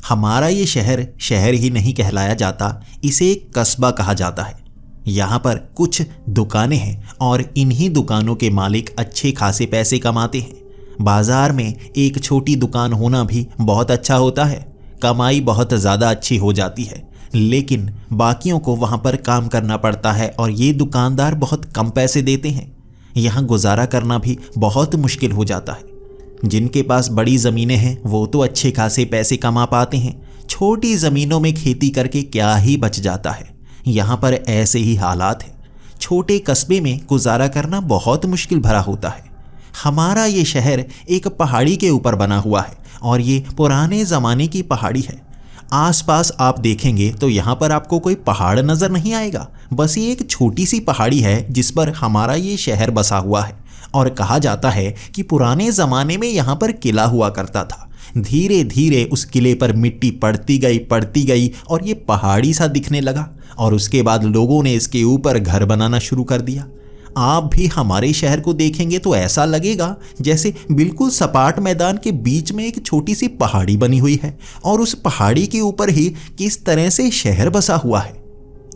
हमारा ये शहर शहर ही नहीं कहलाया जाता, इसे एक कस्बा कहा जाता है। यहाँ पर कुछ दुकानें हैं और इन्हीं दुकानों के मालिक अच्छे खासे पैसे कमाते हैं। बाजार में एक छोटी दुकान होना भी बहुत अच्छा होता है, कमाई बहुत ज़्यादा अच्छी हो जाती है, लेकिन बाकियों को वहाँ पर काम करना पड़ता है और ये दुकानदार बहुत कम पैसे देते हैं। यहाँ गुजारा करना भी बहुत मुश्किल हो जाता है। जिनके पास बड़ी ज़मीनें हैं वो तो अच्छे खासे पैसे कमा पाते हैं, छोटी ज़मीनों में खेती करके क्या ही बच जाता है। यहाँ पर ऐसे ही हालात हैं। छोटे कस्बे में गुजारा करना बहुत मुश्किल भरा होता है। हमारा ये शहर एक पहाड़ी के ऊपर बना हुआ है और ये पुराने ज़माने की पहाड़ी है। आसपास आप देखेंगे तो यहाँ पर आपको कोई पहाड़ नज़र नहीं आएगा, बस ये एक छोटी सी पहाड़ी है जिस पर हमारा ये शहर बसा हुआ है। और कहा जाता है कि पुराने ज़माने में यहाँ पर किला हुआ करता था। धीरे धीरे उस किले पर मिट्टी पड़ती गई और ये पहाड़ी सा दिखने लगा और उसके बाद लोगों ने इसके ऊपर घर बनाना शुरू कर दिया। आप भी हमारे शहर को देखेंगे तो ऐसा लगेगा जैसे बिल्कुल सपाट मैदान के बीच में एक छोटी सी पहाड़ी बनी हुई है और उस पहाड़ी के ऊपर ही किस तरह से शहर बसा हुआ है।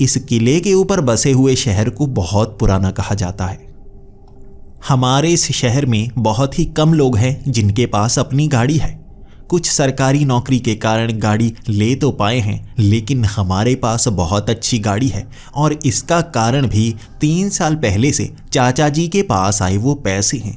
इस किले के ऊपर बसे हुए शहर को बहुत पुराना कहा जाता है। हमारे इस शहर में बहुत ही कम लोग हैं जिनके पास अपनी गाड़ी है। कुछ सरकारी नौकरी के कारण गाड़ी ले तो पाए हैं, लेकिन हमारे पास बहुत अच्छी गाड़ी है और इसका कारण भी 3 साल पहले से चाचा जी के पास आए वो पैसे हैं।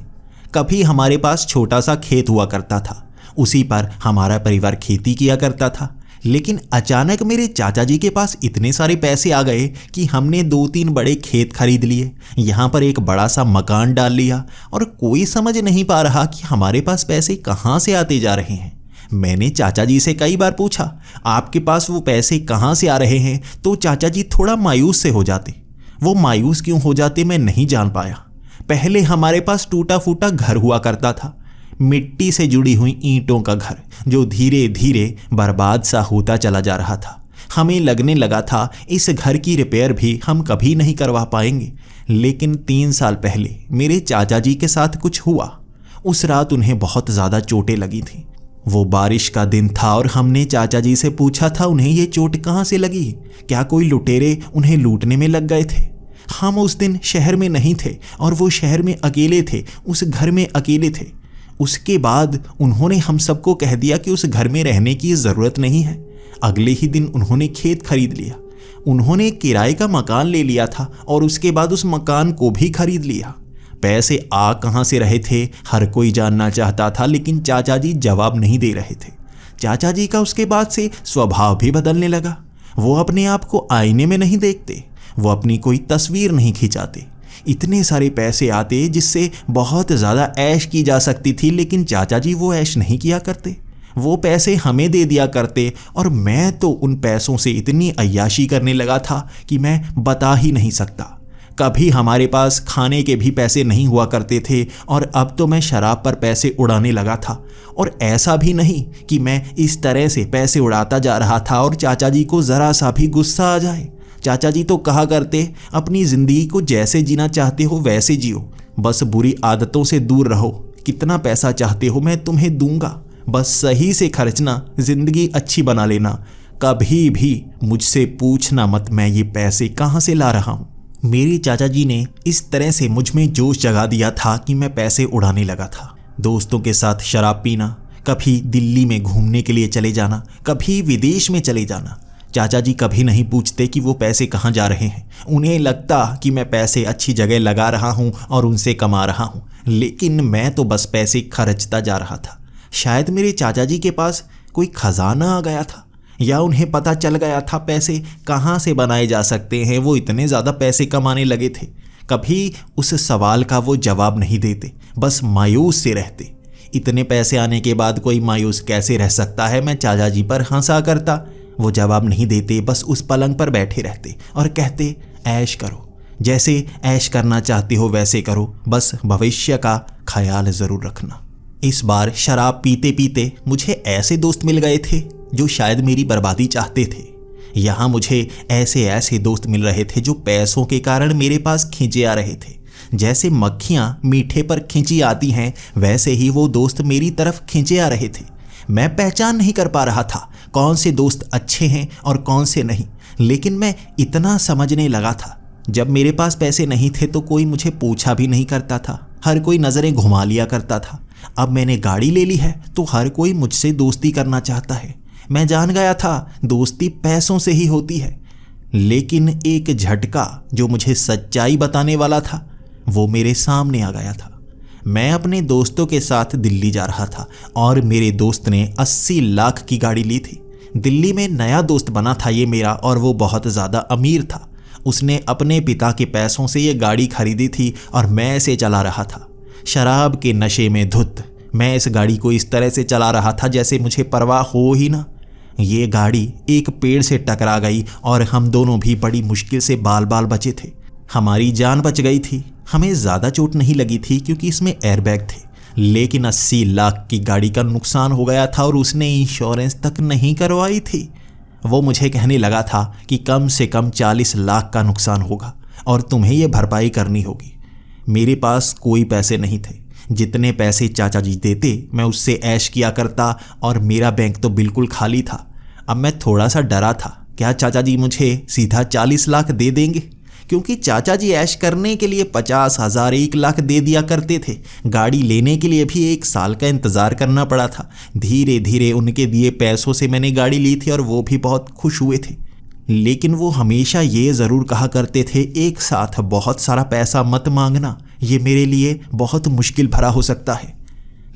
कभी हमारे पास छोटा सा खेत हुआ करता था, उसी पर हमारा परिवार खेती किया करता था, लेकिन अचानक मेरे चाचा जी के पास इतने सारे पैसे आ गए कि हमने 2-3 बड़े खेत खरीद लिए, यहाँ पर एक बड़ा सा मकान डाल लिया और कोई समझ नहीं पा रहा कि हमारे पास पैसे कहाँ से आते जा रहे हैं। मैंने चाचा जी से कई बार पूछा, आपके पास वो पैसे कहाँ से आ रहे हैं, तो चाचा जी थोड़ा मायूस से हो जाते। वो मायूस क्यों हो जाते मैं नहीं जान पाया। पहले हमारे पास टूटा फूटा घर हुआ करता था, मिट्टी से जुड़ी हुई ईंटों का घर, जो धीरे धीरे बर्बाद सा होता चला जा रहा था। हमें लगने लगा था इस घर की रिपेयर भी हम कभी नहीं करवा पाएंगे, लेकिन 3 साल पहले मेरे चाचा जी के साथ कुछ हुआ। उस रात उन्हें बहुत ज़्यादा चोटें लगी थीं। वो बारिश का दिन था और हमने चाचा जी से पूछा था उन्हें ये चोट कहाँ से लगी, क्या कोई लुटेरे उन्हें लूटने में लग गए थे। हम उस दिन शहर में नहीं थे और वो शहर में अकेले थे, उस घर में अकेले थे। उसके बाद उन्होंने हम सबको कह दिया कि उस घर में रहने की ज़रूरत नहीं है। अगले ही दिन उन्होंने खेत खरीद लिया। उन्होंने किराए का मकान ले लिया था और उसके बाद उस मकान को भी खरीद लिया। पैसे आ कहाँ से रहे थे हर कोई जानना चाहता था, लेकिन चाचा जी जवाब नहीं दे रहे थे। चाचा जी का उसके बाद से स्वभाव भी बदलने लगा। वो अपने आप को आईने में नहीं देखते, वो अपनी कोई तस्वीर नहीं खिंचाते। इतने सारे पैसे आते जिससे बहुत ज़्यादा ऐश की जा सकती थी, लेकिन चाचा जी वो ऐश नहीं किया करते। वो पैसे हमें दे दिया करते और मैं तो उन पैसों से इतनी अय्याशी करने लगा था कि मैं बता ही नहीं सकता। कभी हमारे पास खाने के भी पैसे नहीं हुआ करते थे और अब तो मैं शराब पर पैसे उड़ाने लगा था। और ऐसा भी नहीं कि मैं इस तरह से पैसे उड़ाता जा रहा था और चाचा जी को ज़रा सा भी गुस्सा आ जाए। चाचा जी तो कहा करते, अपनी ज़िंदगी को जैसे जीना चाहते हो वैसे जियो, बस बुरी आदतों से दूर रहो। कितना पैसा चाहते हो मैं तुम्हें दूंगा, बस सही से खर्चना, ज़िंदगी अच्छी बना लेना। कभी भी मुझसे पूछना मत मैं ये पैसे कहाँ से ला रहा हूँ। मेरे चाचा जी ने इस तरह से मुझ में जोश जगा दिया था कि मैं पैसे उड़ाने लगा था। दोस्तों के साथ शराब पीना, कभी दिल्ली में घूमने के लिए चले जाना, कभी विदेश में चले जाना। चाचा जी कभी नहीं पूछते कि वो पैसे कहाँ जा रहे हैं। उन्हें लगता कि मैं पैसे अच्छी जगह लगा रहा हूँ और उनसे कमा रहा हूँ, लेकिन मैं तो बस पैसे खर्चता जा रहा था। शायद मेरे चाचा जी के पास कोई खजाना आ गया था, या उन्हें पता चल गया था पैसे कहाँ से बनाए जा सकते हैं। वो इतने ज़्यादा पैसे कमाने लगे थे। कभी उस सवाल का वो जवाब नहीं देते, बस मायूस से रहते। इतने पैसे आने के बाद कोई मायूस कैसे रह सकता है। मैं चाचा जी पर हंसा करता, वो जवाब नहीं देते, बस उस पलंग पर बैठे रहते और कहते, ऐश करो, जैसे ऐश करना चाहते हो वैसे करो, बस भविष्य का ख्याल ज़रूर रखना। इस बार शराब पीते पीते मुझे ऐसे दोस्त मिल गए थे जो शायद मेरी बर्बादी चाहते थे। यहाँ मुझे ऐसे ऐसे दोस्त मिल रहे थे जो पैसों के कारण मेरे पास खींचे आ रहे थे। जैसे मक्खियाँ मीठे पर खींची आती हैं, वैसे ही वो दोस्त मेरी तरफ खींचे आ रहे थे। मैं पहचान नहीं कर पा रहा था कौन से दोस्त अच्छे हैं और कौन से नहीं। लेकिन मैं इतना समझने लगा था, जब मेरे पास पैसे नहीं थे तो कोई मुझे पूछा भी नहीं करता था, हर कोई नज़रें घुमा लिया करता था। अब मैंने गाड़ी ले ली है तो हर कोई मुझसे दोस्ती करना चाहता है। मैं जान गया था दोस्ती पैसों से ही होती है। लेकिन एक झटका जो मुझे सच्चाई बताने वाला था वो मेरे सामने आ गया था। मैं अपने दोस्तों के साथ दिल्ली जा रहा था और मेरे दोस्त ने 80 लाख की गाड़ी ली थी। दिल्ली में नया दोस्त बना था ये मेरा, और वो बहुत ज़्यादा अमीर था। उसने अपने पिता के पैसों से ये गाड़ी खरीदी थी और मैं इसे चला रहा था शराब के नशे में धुत। मैं इस गाड़ी को इस तरह से चला रहा था जैसे मुझे परवाह हो ही ना। ये गाड़ी एक पेड़ से टकरा गई और हम दोनों भी बड़ी मुश्किल से बाल बाल बचे थे। हमारी जान बच गई थी। हमें ज़्यादा चोट नहीं लगी थी क्योंकि इसमें एयरबैग थे, लेकिन 80 लाख की गाड़ी का नुकसान हो गया था और उसने इंश्योरेंस तक नहीं करवाई थी। वो मुझे कहने लगा था कि कम से कम 40 लाख का नुकसान होगा और तुम्हें ये भरपाई करनी होगी। मेरे पास कोई पैसे नहीं थे। जितने पैसे चाचा जी देते मैं उससे ऐश किया करता और मेरा बैंक तो बिल्कुल खाली था। अब मैं थोड़ा सा डरा था, क्या चाचा जी मुझे सीधा 40 लाख दे देंगे? क्योंकि चाचा जी ऐश करने के लिए 50,000 1 लाख दे दिया करते थे। गाड़ी लेने के लिए भी 1 साल का इंतज़ार करना पड़ा था। धीरे धीरे उनके दिए पैसों से मैंने गाड़ी ली थी और वो भी बहुत खुश हुए थे। लेकिन वो हमेशा ये ज़रूर कहा करते थे, एक साथ बहुत सारा पैसा मत मांगना, ये मेरे लिए बहुत मुश्किल भरा हो सकता है।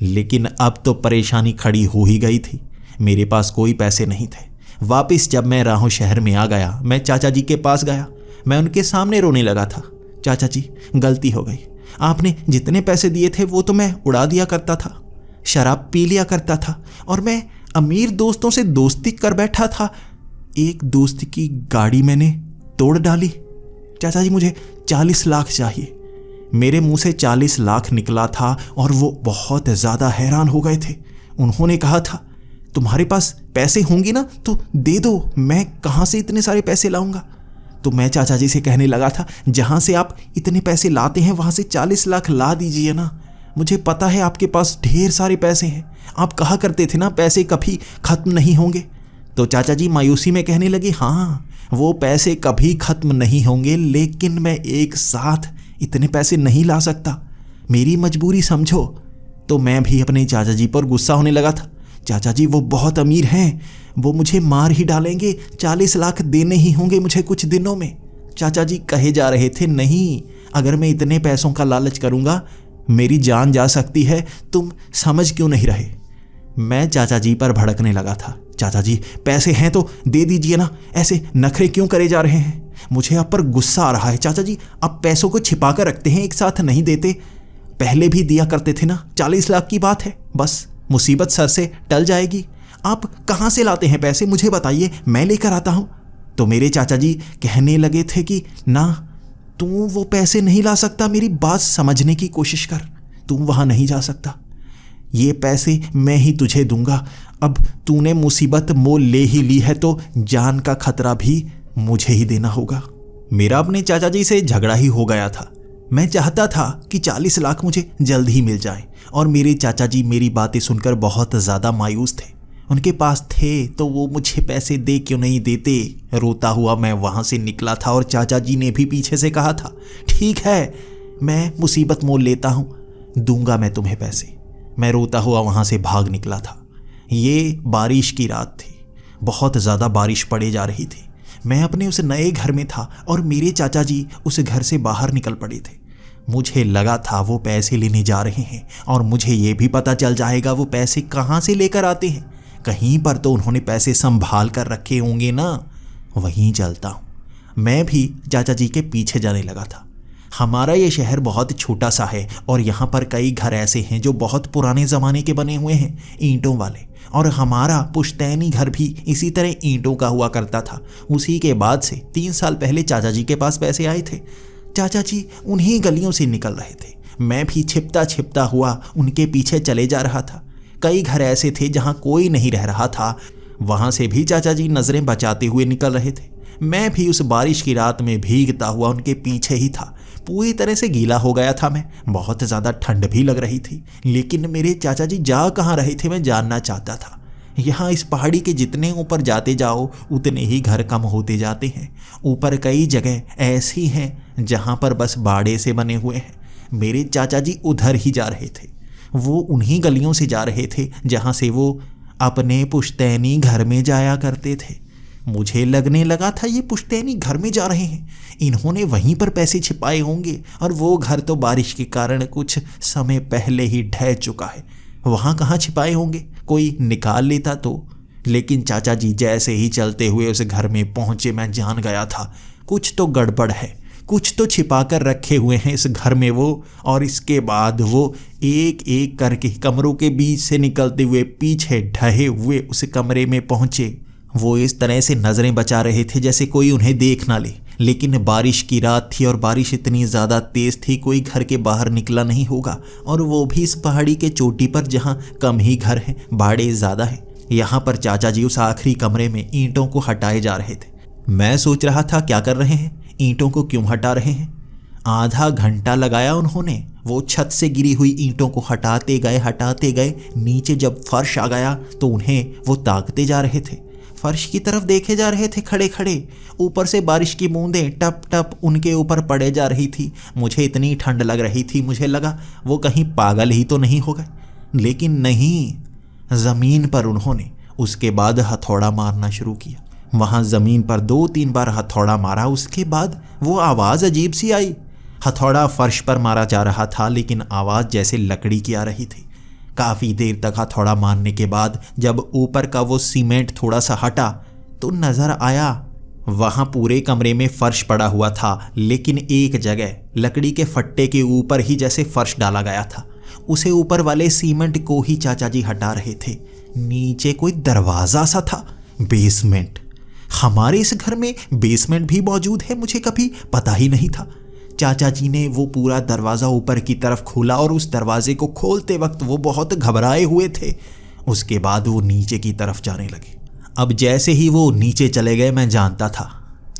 लेकिन अब तो परेशानी खड़ी हो ही गई थी। मेरे पास कोई पैसे नहीं थे। वापस जब मैं राहों शहर में आ गया, मैं चाचा जी के पास गया। मैं उनके सामने रोने लगा था। चाचा जी, गलती हो गई। आपने जितने पैसे दिए थे वो तो मैं उड़ा दिया करता था, शराब पी लिया करता था और मैं अमीर दोस्तों से दोस्ती कर बैठा था। एक दोस्त की गाड़ी मैंने तोड़ डाली। चाचा जी, मुझे 40 लाख चाहिए। मेरे मुंह से 40 लाख निकला था और वो बहुत ज़्यादा हैरान हो गए थे। उन्होंने कहा था, तुम्हारे पास पैसे होंगे ना तो दे दो, मैं कहाँ से इतने सारे पैसे लाऊंगा? तो मैं चाचा जी से कहने लगा था, जहाँ से आप इतने पैसे लाते हैं वहाँ से 40 लाख ला दीजिए ना। मुझे पता है आपके पास ढेर सारे पैसे हैं। आप कहा करते थे ना पैसे कभी ख़त्म नहीं होंगे। तो चाचा जी मायूसी में कहने लगे, हाँ वो पैसे कभी ख़त्म नहीं होंगे, लेकिन मैं एक साथ इतने पैसे नहीं ला सकता, मेरी मजबूरी समझो। तो मैं भी अपने चाचा जी पर गुस्सा होने लगा था। चाचा जी वो बहुत अमीर हैं, वो मुझे मार ही डालेंगे। 40 लाख देने ही होंगे मुझे कुछ दिनों में। चाचा जी कहे जा रहे थे, नहीं, अगर मैं इतने पैसों का लालच करूँगा मेरी जान जा सकती है। तुम समझ क्यों नहीं रहे? मैं चाचा जी पर भड़कने लगा था। चाचा जी, पैसे हैं तो दे दीजिए ना, ऐसे नखरे क्यों करे जा रहे हैं? मुझे आप पर गुस्सा आ रहा है। चाचा जी, आप पैसों को छिपा कर रखते हैं, एक साथ नहीं देते। पहले भी दिया करते थे ना। 40 लाख की बात है, बस मुसीबत सर से टल जाएगी। आप कहाँ से लाते हैं पैसे, मुझे बताइए, मैं लेकर आता हूँ। तो मेरे चाचा जी कहने लगे थे कि ना, तू वो पैसे नहीं ला सकता, मेरी बात समझने की कोशिश कर, तू वहाँ नहीं जा सकता। ये पैसे मैं ही तुझे दूंगा। अब तूने मुसीबत मोल ले ही ली है तो जान का खतरा भी मुझे ही देना होगा। मेरा अपने चाचा जी से झगड़ा ही हो गया था। मैं चाहता था कि 40 लाख मुझे जल्द ही मिल जाए और मेरे चाचा जी मेरी बातें सुनकर बहुत ज़्यादा मायूस थे। उनके पास थे तो वो मुझे पैसे दे क्यों नहीं देते। रोता हुआ मैं वहाँ से निकला था और चाचा जी ने भी पीछे से कहा था, ठीक है, मैं मुसीबत मोल लेता हूँ, दूंगा मैं तुम्हें पैसे। मैं रोता हुआ वहाँ से भाग निकला था। ये बारिश की रात थी, बहुत ज़्यादा बारिश पड़े जा रही थी। मैं अपने उस नए घर में था और मेरे चाचा जी उस घर से बाहर निकल पड़े थे। मुझे लगा था वो पैसे लेने जा रहे हैं और मुझे ये भी पता चल जाएगा वो पैसे कहाँ से लेकर आते हैं। कहीं पर तो उन्होंने पैसे संभाल कर रखे होंगे ना, वहीं चलता हूँ। मैं भी चाचा जी के पीछे जाने लगा था। हमारा ये शहर बहुत छोटा सा है और यहाँ पर कई घर ऐसे हैं जो बहुत पुराने ज़माने के बने हुए हैं, ईंटों वाले, और हमारा पुश्तैनी घर भी इसी तरह ईंटों का हुआ करता था। उसी के बाद से 3 साल पहले चाचा जी के पास पैसे आए थे। चाचा जी उन्हीं गलियों से निकल रहे थे। मैं भी छिपता छिपता हुआ उनके पीछे चले जा रहा था। कई घर ऐसे थे जहाँ कोई नहीं रह रहा था, वहाँ से भी चाचा जी नज़रें बचाते हुए निकल रहे थे। मैं भी उस बारिश की रात में भीगता हुआ उनके पीछे ही था। पूरी तरह से गीला हो गया था मैं, बहुत ज़्यादा ठंड भी लग रही थी। लेकिन मेरे चाचा जी जा कहाँ रहे थे मैं जानना चाहता था। यहाँ इस पहाड़ी के जितने ऊपर जाते जाओ उतने ही घर कम होते जाते हैं। ऊपर कई जगह ऐसी हैं जहाँ पर बस बाड़े से बने हुए हैं। मेरे चाचा जी उधर ही जा रहे थे। वो उन्हीं गलियों से जा रहे थे जहाँ से वो अपने पुश्तैनी घर में जाया करते थे। मुझे लगने लगा था ये पुश्तैनी घर में जा रहे हैं, इन्होंने वहीं पर पैसे छिपाए होंगे और वो घर तो बारिश के कारण कुछ समय पहले ही ढह चुका है। वहाँ कहाँ छिपाए होंगे, कोई निकाल लेता तो। लेकिन चाचा जी जैसे ही चलते हुए उस घर में पहुँचे मैं जान गया था कुछ तो गड़बड़ है, कुछ तो छिपा कर रखे हुए हैं इस घर में वो। और इसके बाद वो एक एक करके कमरों के बीच से निकलते हुए पीछे ढहे हुए उस कमरे में पहुँचे। वो इस तरह से नज़रें बचा रहे थे जैसे कोई उन्हें देख ना ले। लेकिन बारिश की रात थी और बारिश इतनी ज़्यादा तेज़ थी कोई घर के बाहर निकला नहीं होगा, और वो भी इस पहाड़ी के चोटी पर जहाँ कम ही घर हैं, बाड़े ज़्यादा हैं। यहाँ पर चाचा जी उस आखिरी कमरे में ईंटों को हटाए जा रहे थे। मैं सोच रहा था क्या कर रहे हैं, ईंटों को क्यों हटा रहे हैं। आधा घंटा लगाया उन्होंने। वो छत से गिरी हुई ईंटों को हटाते गए। नीचे जब फर्श आ गया तो उन्हें वो ताकते जा रहे थे, फर्श की तरफ देखे जा रहे थे खड़े खड़े। ऊपर से बारिश की बूंदें टप टप उनके ऊपर पड़े जा रही थी। मुझे इतनी ठंड लग रही थी, मुझे लगा वो कहीं पागल ही तो नहीं हो गए। लेकिन नहीं, ज़मीन पर उन्होंने उसके बाद हथौड़ा मारना शुरू किया। वहाँ ज़मीन पर 2-3 बार हथौड़ा मारा। उसके बाद वो आवाज़ अजीब सी आई। हथौड़ा फर्श पर मारा जा रहा था लेकिन आवाज़ जैसे लकड़ी की आ रही थी। काफ़ी देर तक हथौड़ा मारने के बाद जब ऊपर का वो सीमेंट थोड़ा सा हटा तो नज़र आया वहाँ पूरे कमरे में फर्श पड़ा हुआ था, लेकिन एक जगह लकड़ी के फट्टे के ऊपर ही जैसे फर्श डाला गया था, उसे ऊपर वाले सीमेंट को ही चाचा जी हटा रहे थे। नीचे कोई दरवाज़ा सा था, बेसमेंट। हमारे इस घर में बेसमेंट भी मौजूद है, मुझे कभी पता ही नहीं था। चाचा जी ने वो पूरा दरवाज़ा ऊपर की तरफ खोला और उस दरवाजे को खोलते वक्त वो बहुत घबराए हुए थे। उसके बाद वो नीचे की तरफ जाने लगे। अब जैसे ही वो नीचे चले गए मैं जानता था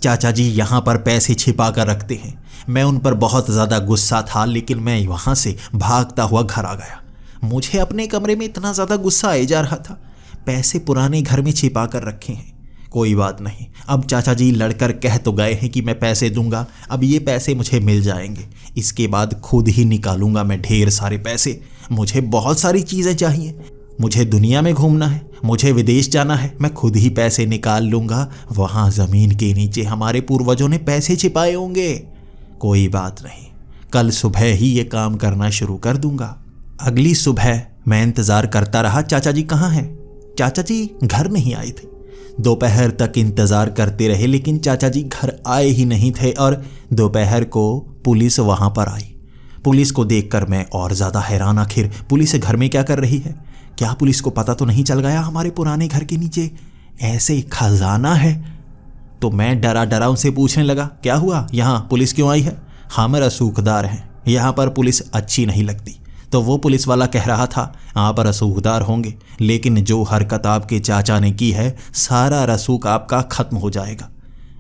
चाचा जी यहाँ पर पैसे छिपा कर रखते हैं। मैं उन पर बहुत ज़्यादा गुस्सा था, लेकिन मैं वहाँ से भागता हुआ घर आ गया। मुझे अपने कमरे में इतना ज़्यादा गुस्सा आए जा रहा था। पैसे पुराने घर में छिपा कर रखे हैं, कोई बात नहीं। अब चाचा जी लड़कर कह तो गए हैं कि मैं पैसे दूंगा, अब ये पैसे मुझे मिल जाएंगे। इसके बाद खुद ही निकालूंगा मैं ढेर सारे पैसे। मुझे बहुत सारी चीज़ें चाहिए, मुझे दुनिया में घूमना है, मुझे विदेश जाना है, मैं खुद ही पैसे निकाल लूँगा। वहाँ ज़मीन के नीचे हमारे पूर्वजों ने पैसे छिपाए होंगे। कोई बात नहीं, कल सुबह ही ये काम करना शुरू कर दूंगा। अगली सुबह मैं इंतज़ार करता रहा, चाचा जी कहाँ हैं। चाचा जी घर नहीं आए थे। दोपहर तक इंतज़ार करते रहे लेकिन चाचा जी घर आए ही नहीं थे, और दोपहर को पुलिस वहाँ पर आई। पुलिस को देखकर मैं और ज़्यादा हैरान, आखिर पुलिस घर में क्या कर रही है। क्या पुलिस को पता तो नहीं चल गया हमारे पुराने घर के नीचे ऐसे खजाना है। तो मैं डरा डरा उनसे पूछने लगा, क्या हुआ, यहाँ पुलिस क्यों आई है। हम रसूखदार हैं, यहाँ पर पुलिस अच्छी नहीं लगती। तो वो पुलिस वाला कह रहा था, आप रसूखदार होंगे लेकिन जो हरकत आपके चाचा ने की है सारा रसूख आपका ख़त्म हो जाएगा।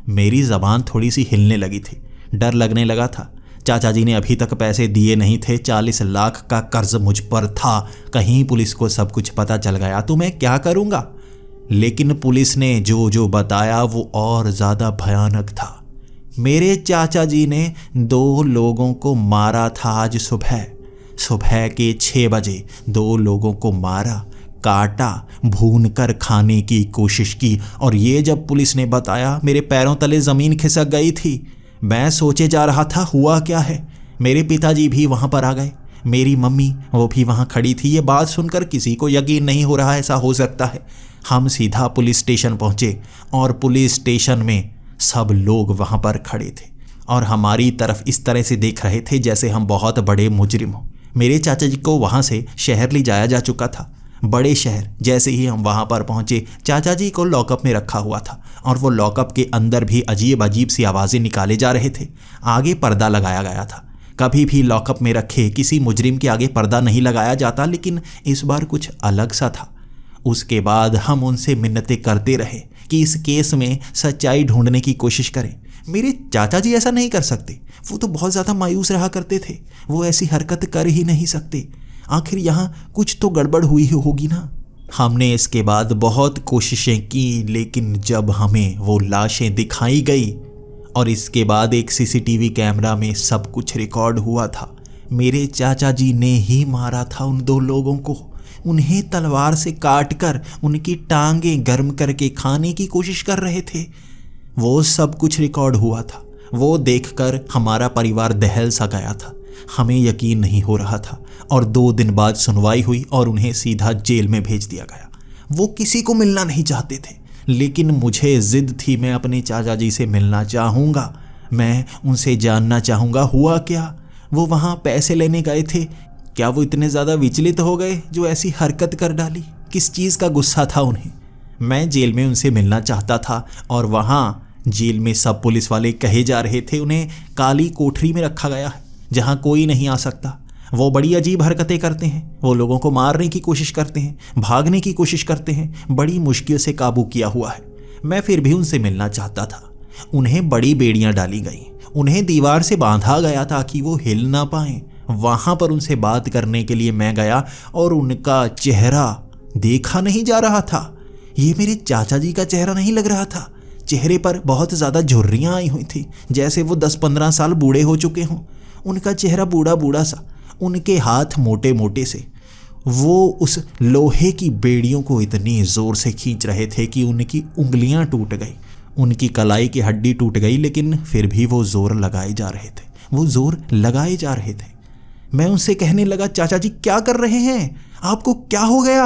मेरी ज़बान थोड़ी सी हिलने लगी थी, डर लगने लगा था। चाचा जी ने अभी तक पैसे दिए नहीं थे, 40 लाख का कर्ज मुझ पर था। कहीं पुलिस को सब कुछ पता चल गया तो मैं क्या करूँगा। लेकिन पुलिस ने जो जो बताया वो और ज़्यादा भयानक था। मेरे चाचा जी ने 2 लोगों को मारा था आज सुबह के 6 बजे 2 लोगों को मारा, काटा, भून कर खाने की कोशिश की। और ये जब पुलिस ने बताया मेरे पैरों तले ज़मीन खिसक गई थी। मैं सोचे जा रहा था हुआ क्या है। मेरे पिताजी भी वहाँ पर आ गए, मेरी मम्मी वो भी वहाँ खड़ी थी। ये बात सुनकर किसी को यकीन नहीं हो रहा ऐसा हो सकता है। हम सीधा पुलिस स्टेशन पहुँचे और पुलिस स्टेशन में सब लोग वहाँ पर खड़े थे और हमारी तरफ इस तरह से देख रहे थे जैसे हम बहुत बड़े मुजरिम हों। मेरे चाचा जी को वहाँ से शहर ले जाया जा चुका था, बड़े शहर। जैसे ही हम वहाँ पर पहुँचे चाचा जी को लॉकअप में रखा हुआ था और वो लॉकअप के अंदर भी अजीब अजीब सी आवाज़ें निकाले जा रहे थे। आगे पर्दा लगाया गया था। कभी भी लॉकअप में रखे किसी मुजरिम के आगे पर्दा नहीं लगाया जाता, लेकिन इस बार कुछ अलग सा था। उसके बाद हम उनसे मिन्नतें करते रहे कि इस केस में सच्चाई ढूंढने की कोशिश करें। मेरे चाचा जी ऐसा नहीं कर सकते, वो तो बहुत ज़्यादा मायूस रहा करते थे। वो ऐसी हरकत कर ही नहीं सकते। आखिर यहाँ कुछ तो गड़बड़ हुई होगी ना। हमने इसके बाद बहुत कोशिशें की, लेकिन जब हमें वो लाशें दिखाई गई और इसके बाद एक सीसीटीवी कैमरा में सब कुछ रिकॉर्ड हुआ था, मेरे चाचा जी ने ही मारा था उन 2 लोगों को। उन्हें तलवार से काटकर उनकी टांगें गर्म करके खाने की कोशिश कर रहे थे। वो सब कुछ रिकॉर्ड हुआ था। वो देखकर हमारा परिवार दहल सा गया था। हमें यकीन नहीं हो रहा था और 2 दिन बाद सुनवाई हुई और उन्हें सीधा जेल में भेज दिया गया। वो किसी को मिलना नहीं चाहते थे, लेकिन मुझे जिद थी, मैं अपने चाचा जी से मिलना चाहूँगा, मैं उनसे जानना चाहूँगा हुआ क्या। वो वहाँ पैसे लेने गए थे, क्या वो इतने ज़्यादा विचलित हो गए जो ऐसी हरकत कर डाली? किस चीज़ का गुस्सा था उन्हें? मैं जेल में उनसे मिलना चाहता था और वहाँ जेल में सब पुलिस वाले कहे जा रहे थे उन्हें काली कोठरी में रखा गया है जहाँ कोई नहीं आ सकता। वो बड़ी अजीब हरकतें करते हैं, वो लोगों को मारने की कोशिश करते हैं, भागने की कोशिश करते हैं, बड़ी मुश्किल से काबू किया हुआ है। मैं फिर भी उनसे मिलना चाहता था। उन्हें बड़ी बेड़ियां डाली गई, उन्हें दीवार से बांधा गया ताकि वो हिल ना पाएं। वहां पर उनसे बात करने के लिए मैं गया और उनका चेहरा देखा नहीं जा रहा था। ये मेरे चाचा जी का चेहरा नहीं लग रहा था। चेहरे पर बहुत ज़्यादा झुर्रियाँ आई हुई थी, जैसे वो 10-15 साल बूढ़े हो चुके हों। उनका चेहरा बूढ़ा बूढ़ा सा, उनके हाथ मोटे मोटे से। वो उस लोहे की बेड़ियों को इतनी ज़ोर से खींच रहे थे कि उनकी उंगलियां टूट गई, उनकी कलाई की हड्डी टूट गई, लेकिन फिर भी वो ज़ोर लगाए जा रहे थे, वो ज़ोर लगाए जा रहे थे। मैं उनसे कहने लगा, चाचा जी क्या कर रहे हैं? आपको क्या हो गया?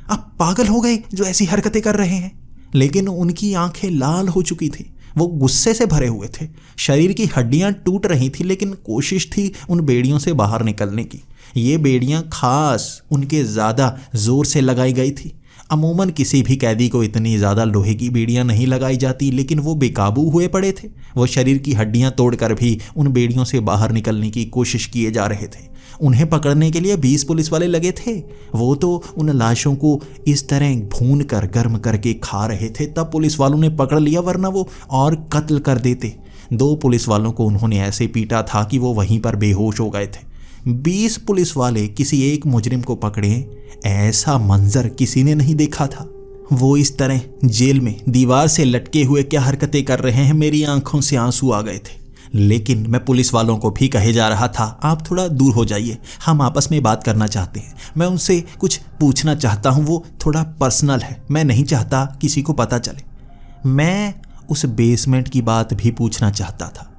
आप पागल हो गए जो ऐसी हरकतें कर रहे हैं? लेकिन उनकी आंखें लाल हो चुकी थी, वो गुस्से से भरे हुए थे। शरीर की हड्डियां टूट रही थी, लेकिन कोशिश थी उन बेड़ियों से बाहर निकलने की। ये बेड़ियां खास उनके ज़्यादा ज़ोर से लगाई गई थी। अमूमन किसी भी कैदी को इतनी ज़्यादा लोहे की बेड़ियां नहीं लगाई जाती, लेकिन वो बेकाबू हुए पड़े थे। वो शरीर की हड्डियां तोड़कर भी उन बेड़ियों से बाहर निकलने की कोशिश किए जा रहे थे। उन्हें पकड़ने के लिए 20 पुलिस वाले लगे थे। वो तो उन लाशों को इस तरह भून कर गर्म करके खा रहे थे, तब पुलिस वालों ने पकड़ लिया, वरना वो और कत्ल कर देते। 2 पुलिस वालों को उन्होंने ऐसे पीटा था कि वो वहीं पर बेहोश हो गए थे। 20 पुलिस वाले किसी एक मुजरिम को पकड़े, ऐसा मंजर किसी ने नहीं देखा था। वो इस तरह जेल में दीवार से लटके हुए क्या हरकतें कर रहे हैं, मेरी आंखों से आंसू आ गए थे। लेकिन मैं पुलिस वालों को भी कहे जा रहा था, आप थोड़ा दूर हो जाइए, हम आपस में बात करना चाहते हैं, मैं उनसे कुछ पूछना चाहता हूँ, वो थोड़ा पर्सनल है, मैं नहीं चाहता किसी को पता चले। मैं उस बेसमेंट की बात भी पूछना चाहता था।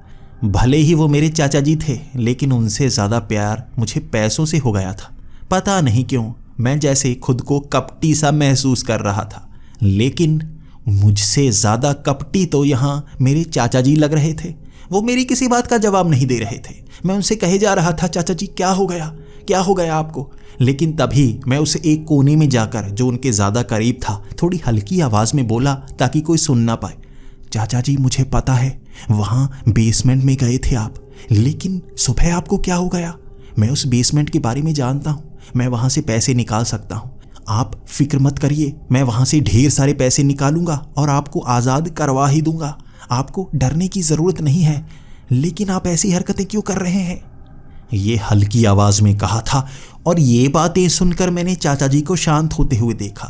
भले ही वो मेरे चाचा जी थे, लेकिन उनसे ज़्यादा प्यार मुझे पैसों से हो गया था। पता नहीं क्यों मैं जैसे खुद को कपटी सा महसूस कर रहा था, लेकिन मुझसे ज़्यादा कपटी तो यहाँ मेरे चाचा जी लग रहे थे। वो मेरी किसी बात का जवाब नहीं दे रहे थे। मैं उनसे कहे जा रहा था, चाचा जी क्या हो गया, क्या हो गया आपको? लेकिन तभी मैं उस एक कोने में जाकर, जो उनके ज़्यादा करीब था, थोड़ी हल्की आवाज़ में बोला ताकि कोई सुन ना पाए, चाचा जी मुझे पता है वहाँ बेसमेंट में गए थे आप, लेकिन सुबह आपको क्या हो गया? मैं उस बेसमेंट के बारे में जानता हूँ, मैं वहाँ से पैसे निकाल सकता हूँ। आप फिक्र मत करिए, मैं वहाँ से ढेर सारे पैसे निकालूंगा और आपको आज़ाद करवा ही दूंगा। आपको डरने की ज़रूरत नहीं है। लेकिन आप ऐसी हरकतें क्यों कर रहे हैं? ये हल्की आवाज़ में कहा था और ये बातें सुनकर मैंने चाचा जी को शांत होते हुए देखा।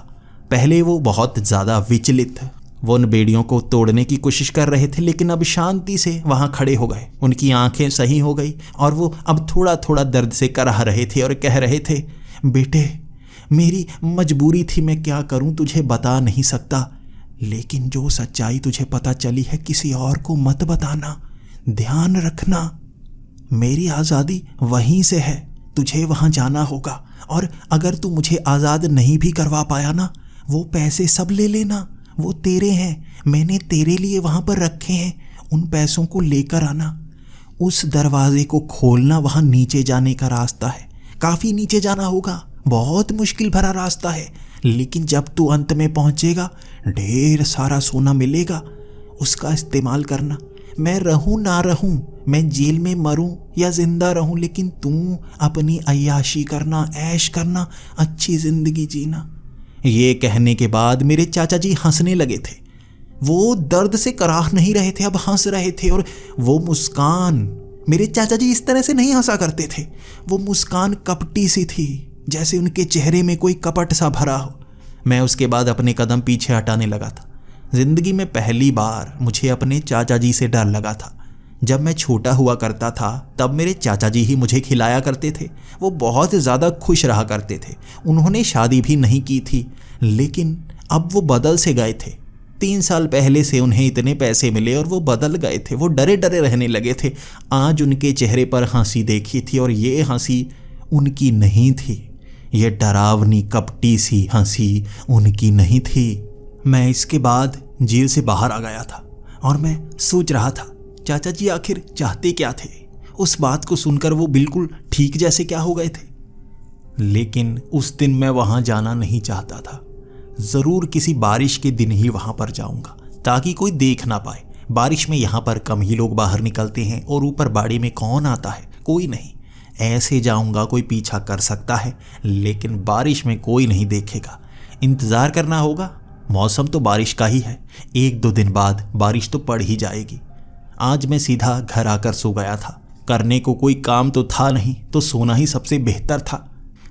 पहले वो बहुत ज़्यादा विचलित, वो उन बेड़ियों को तोड़ने की कोशिश कर रहे थे, लेकिन अब शांति से वहाँ खड़े हो गए। उनकी आंखें सही हो गई और वो अब थोड़ा थोड़ा दर्द से कराह रहे थे और कह रहे थे, बेटे मेरी मजबूरी थी, मैं क्या करूँ तुझे बता नहीं सकता, लेकिन जो सच्चाई तुझे पता चली है किसी और को मत बताना, ध्यान रखना। मेरी आज़ादी वहीं से है, तुझे वहाँ जाना होगा, और अगर तू मुझे आज़ाद नहीं भी करवा पाया ना, वो पैसे सब ले लेना, वो तेरे हैं, मैंने तेरे लिए वहाँ पर रखे हैं, उन पैसों को लेकर आना। उस दरवाजे को खोलना, वहाँ नीचे जाने का रास्ता है, काफ़ी नीचे जाना होगा, बहुत मुश्किल भरा रास्ता है, लेकिन जब तू अंत में पहुंचेगा ढेर सारा सोना मिलेगा, उसका इस्तेमाल करना। मैं रहूं ना रहूं, मैं जेल में मरूं या जिंदा रहूं, लेकिन तू अपनी अय्याशी करना, ऐश करना, अच्छी जिंदगी जीना। ये कहने के बाद मेरे चाचा जी हंसने लगे थे। वो दर्द से कराह नहीं रहे थे, अब हंस रहे थे, और वो मुस्कान, मेरे चाचा जी इस तरह से नहीं हंसा करते थे। वो मुस्कान कपटी सी थी, जैसे उनके चेहरे में कोई कपट सा भरा हो। मैं उसके बाद अपने कदम पीछे हटाने लगा था। जिंदगी में पहली बार मुझे अपने चाचा जी से डर लगा था। जब मैं छोटा हुआ करता था तब मेरे चाचा जी ही मुझे खिलाया करते थे। वो बहुत ज़्यादा खुश रहा करते थे। उन्होंने शादी भी नहीं की थी, लेकिन अब वो बदल से गए थे। 3 साल पहले से उन्हें इतने पैसे मिले और वो बदल गए थे। वो डरे डरे रहने लगे थे। आज उनके चेहरे पर हंसी देखी थी और ये हंसी उनकी नहीं थी। ये डरावनी कपटी सी हंसी उनकी नहीं थी। मैं इसके बाद जेल से बाहर आ गया था और मैं सोच रहा था चाचा जी आखिर चाहते क्या थे। उस बात को सुनकर वो बिल्कुल ठीक जैसे क्या हो गए थे। लेकिन उस दिन मैं वहां जाना नहीं चाहता था। ज़रूर किसी बारिश के दिन ही वहां पर जाऊंगा ताकि कोई देख ना पाए। बारिश में यहाँ पर कम ही लोग बाहर निकलते हैं और ऊपर बाड़ी में कौन आता है, कोई नहीं। ऐसे जाऊंगा कोई पीछा कर सकता है, लेकिन बारिश में कोई नहीं देखेगा। इंतज़ार करना होगा। मौसम तो बारिश का ही है। 1-2 दिन बाद बारिश तो पड़ ही जाएगी। आज मैं सीधा घर आकर सो गया था। करने को कोई काम तो था नहीं, तो सोना ही सबसे बेहतर था।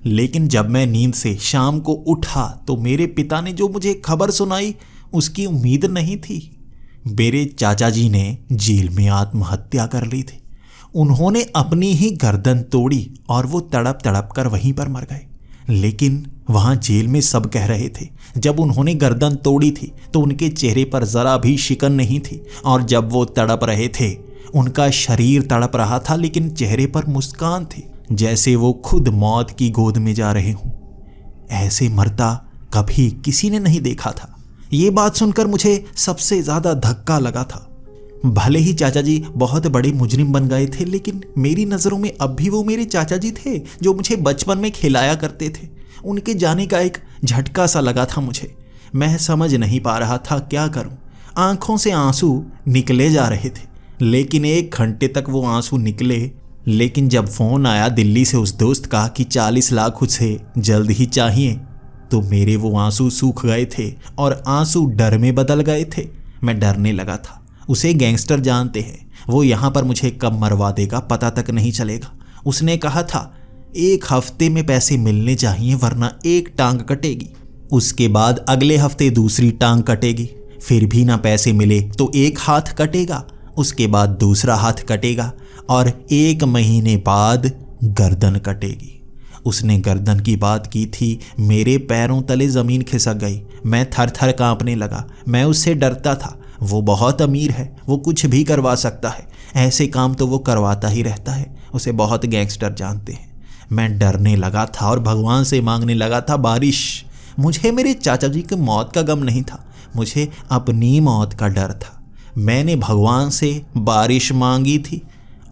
लेकिन जब मैं नींद से शाम को उठा तो मेरे पिता ने जो मुझे खबर सुनाई उसकी उम्मीद नहीं थी। मेरे चाचा जी ने जेल में आत्महत्या कर ली थी। उन्होंने अपनी ही गर्दन तोड़ी और वो तड़प तड़प कर वहीं पर मर गए। लेकिन वहाँ जेल में सब कह रहे थे जब उन्होंने गर्दन तोड़ी थी तो उनके चेहरे पर ज़रा भी शिकन नहीं थी, और जब वो तड़प रहे थे उनका शरीर तड़प रहा था लेकिन चेहरे पर मुस्कान थी, जैसे वो खुद मौत की गोद में जा रहे हों। ऐसे मरता कभी किसी ने नहीं देखा था। ये बात सुनकर मुझे सबसे ज़्यादा धक्का लगा था। भले ही चाचा जी बहुत बड़े मुजरिम बन गए थे, लेकिन मेरी नज़रों में अब भी वो मेरे चाचा जी थे जो मुझे बचपन में खिलाया करते थे। उनके जाने का एक झटका सा लगा था मुझे। मैं समझ नहीं पा रहा था क्या करूं। आंखों से आंसू निकले जा रहे थे, लेकिन 1 घंटे तक वो आंसू निकले। लेकिन जब फ़ोन आया दिल्ली से उस दोस्त का कि 40 लाख उसे जल्द ही चाहिए, तो मेरे वो आंसू सूख गए थे और आंसू डर में बदल गए थे। मैं डरने लगा था। उसे गैंगस्टर जानते हैं, वो यहाँ पर मुझे कब मरवा देगा पता तक नहीं चलेगा। उसने कहा था 1 हफ्ते में पैसे मिलने चाहिए वरना एक टांग कटेगी। उसके बाद अगले हफ्ते दूसरी टांग कटेगी। फिर भी ना पैसे मिले तो 1 हाथ कटेगा, उसके बाद दूसरा हाथ कटेगा और 1 महीने बाद गर्दन कटेगी। उसने गर्दन की बात की थी। मेरे पैरों तले ज़मीन खिसक गई। मैं थर थर कांपने लगा। मैं उससे डरता था। वो बहुत अमीर है, वो कुछ भी करवा सकता है। ऐसे काम तो वो करवाता ही रहता है। उसे बहुत गैंगस्टर जानते हैं। मैं डरने लगा था और भगवान से मांगने लगा था बारिश। मुझे मेरे चाचा जी की मौत का गम नहीं था, मुझे अपनी मौत का डर था। मैंने भगवान से बारिश मांगी थी।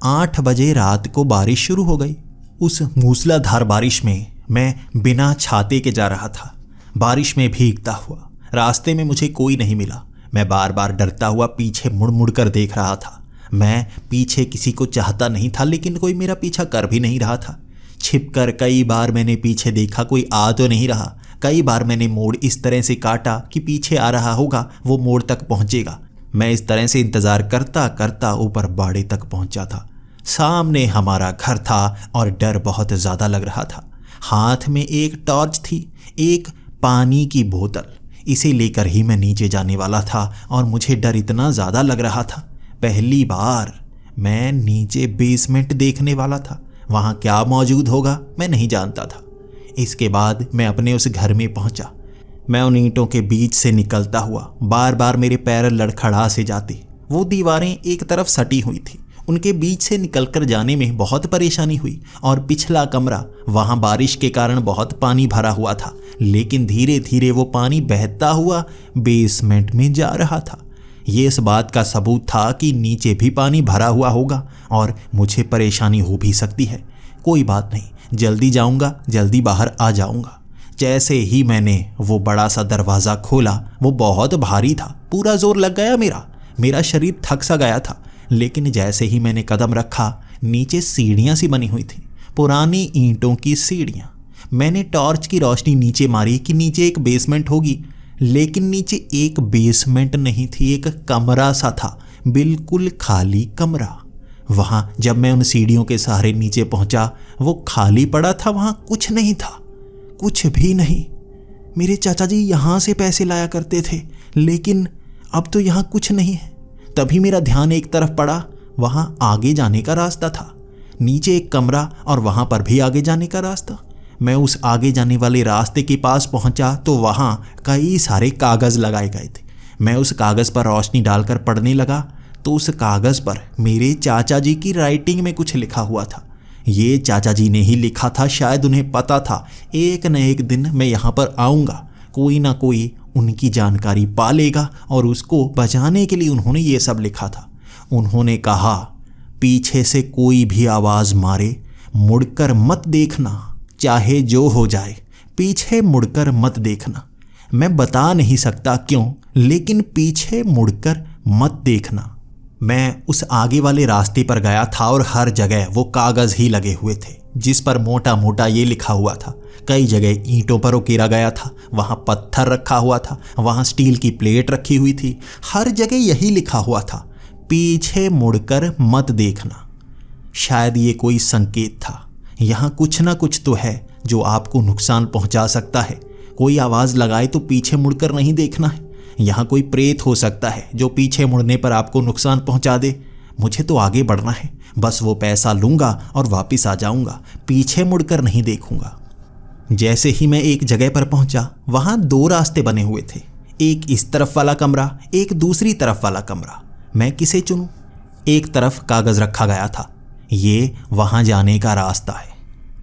8 बजे रात को बारिश शुरू हो गई। उस मूसलाधार बारिश में मैं बिना छाते के जा रहा था, बारिश में भीगता हुआ। रास्ते में मुझे कोई नहीं मिला। मैं बार बार डरता हुआ पीछे मुड़ मुड़ कर देख रहा था। मैं पीछे किसी को चाहता नहीं था, लेकिन कोई मेरा पीछा कर भी नहीं रहा था। छिपकर कई बार मैंने पीछे देखा, कोई आ तो नहीं रहा। कई बार मैंने मोड़ इस तरह से काटा कि पीछे आ रहा होगा, वो मोड़ तक पहुंचेगा। मैं इस तरह से इंतज़ार करता करता ऊपर बाड़े तक पहुंचा था। सामने हमारा घर था और डर बहुत ज़्यादा लग रहा था। हाथ में एक टॉर्च थी, एक पानी की बोतल। इसे लेकर ही मैं नीचे जाने वाला था और मुझे डर इतना ज़्यादा लग रहा था। पहली बार मैं नीचे बेसमेंट देखने वाला था। वहाँ क्या मौजूद होगा मैं नहीं जानता था। इसके बाद मैं अपने उस घर में पहुँचा। मैं उन ईंटों के बीच से निकलता हुआ बार बार मेरे पैर लड़खड़ा से जाते। वो दीवारें एक तरफ सटी हुई थी, उनके बीच से निकलकर जाने में बहुत परेशानी हुई। और पिछला कमरा, वहाँ बारिश के कारण बहुत पानी भरा हुआ था, लेकिन धीरे धीरे वो पानी बहता हुआ बेसमेंट में जा रहा था। ये इस बात का सबूत था कि नीचे भी पानी भरा हुआ होगा और मुझे परेशानी हो भी सकती है। कोई बात नहीं, जल्दी जाऊंगा, जल्दी बाहर आ जाऊंगा। जैसे ही मैंने वो बड़ा सा दरवाज़ा खोला, वो बहुत भारी था। पूरा जोर लग गया मेरा शरीर थक सा गया था। लेकिन जैसे ही मैंने कदम रखा, नीचे सीढ़ियाँ सी बनी हुई थी, पुरानी ईंटों की सीढ़ियाँ। मैंने टॉर्च की रोशनी नीचे मारी कि नीचे एक बेसमेंट होगी, लेकिन नीचे एक बेसमेंट नहीं थी, एक कमरा सा था, बिल्कुल खाली कमरा। वहाँ जब मैं उन सीढ़ियों के सहारे नीचे पहुँचा, वो खाली पड़ा था, वहाँ कुछ नहीं था, कुछ भी नहीं। मेरे चाचा जी यहाँ से पैसे लाया करते थे, लेकिन अब तो यहाँ कुछ नहीं है। तभी मेरा ध्यान एक तरफ पड़ा, वहाँ आगे जाने का रास्ता था। नीचे एक कमरा और वहाँ पर भी आगे जाने का रास्ता। मैं उस आगे जाने वाले रास्ते के पास पहुँचा तो वहाँ कई सारे कागज़ लगाए गए थे। मैं उस कागज़ पर रोशनी डालकर पढ़ने लगा तो उस कागज़ पर मेरे चाचा जी की राइटिंग में कुछ लिखा हुआ था। ये चाचा जी ने ही लिखा था। शायद उन्हें पता था एक न एक दिन मैं यहाँ पर आऊँगा, कोई ना कोई उनकी जानकारी पा लेगा और उसको बचाने के लिए उन्होंने ये सब लिखा था। उन्होंने कहा, पीछे से कोई भी आवाज़ मारे मुड़कर मत देखना, चाहे जो हो जाए, पीछे मुड़कर मत देखना। मैं बता नहीं सकता क्यों, लेकिन पीछे मुड़कर मत देखना। मैं उस आगे वाले रास्ते पर गया था और हर जगह वो कागज़ ही लगे हुए थे जिस पर मोटा मोटा ये लिखा हुआ था। कई जगह ईंटों पर उकेरा गया था, वहाँ पत्थर रखा हुआ था, वहाँ स्टील की प्लेट रखी हुई थी। हर जगह यही लिखा हुआ था, पीछे मुड़कर मत देखना। शायद ये कोई संकेत था, यहाँ कुछ ना कुछ तो है जो आपको नुकसान पहुँचा सकता है। कोई आवाज़ लगाए तो पीछे मुड़कर नहीं देखना है। यहाँ कोई प्रेत हो सकता है जो पीछे मुड़ने पर आपको नुकसान पहुँचा दे। मुझे तो आगे बढ़ना है, बस वो पैसा लूँगा और वापस आ जाऊँगा, पीछे मुड़कर नहीं देखूँगा। जैसे ही मैं एक जगह पर पहुँचा, वहाँ 2 रास्ते बने हुए थे, एक इस तरफ वाला कमरा, एक दूसरी तरफ वाला कमरा। मैं किसे चुनूँ? एक तरफ कागज़ रखा गया था, ये वहाँ जाने का रास्ता है।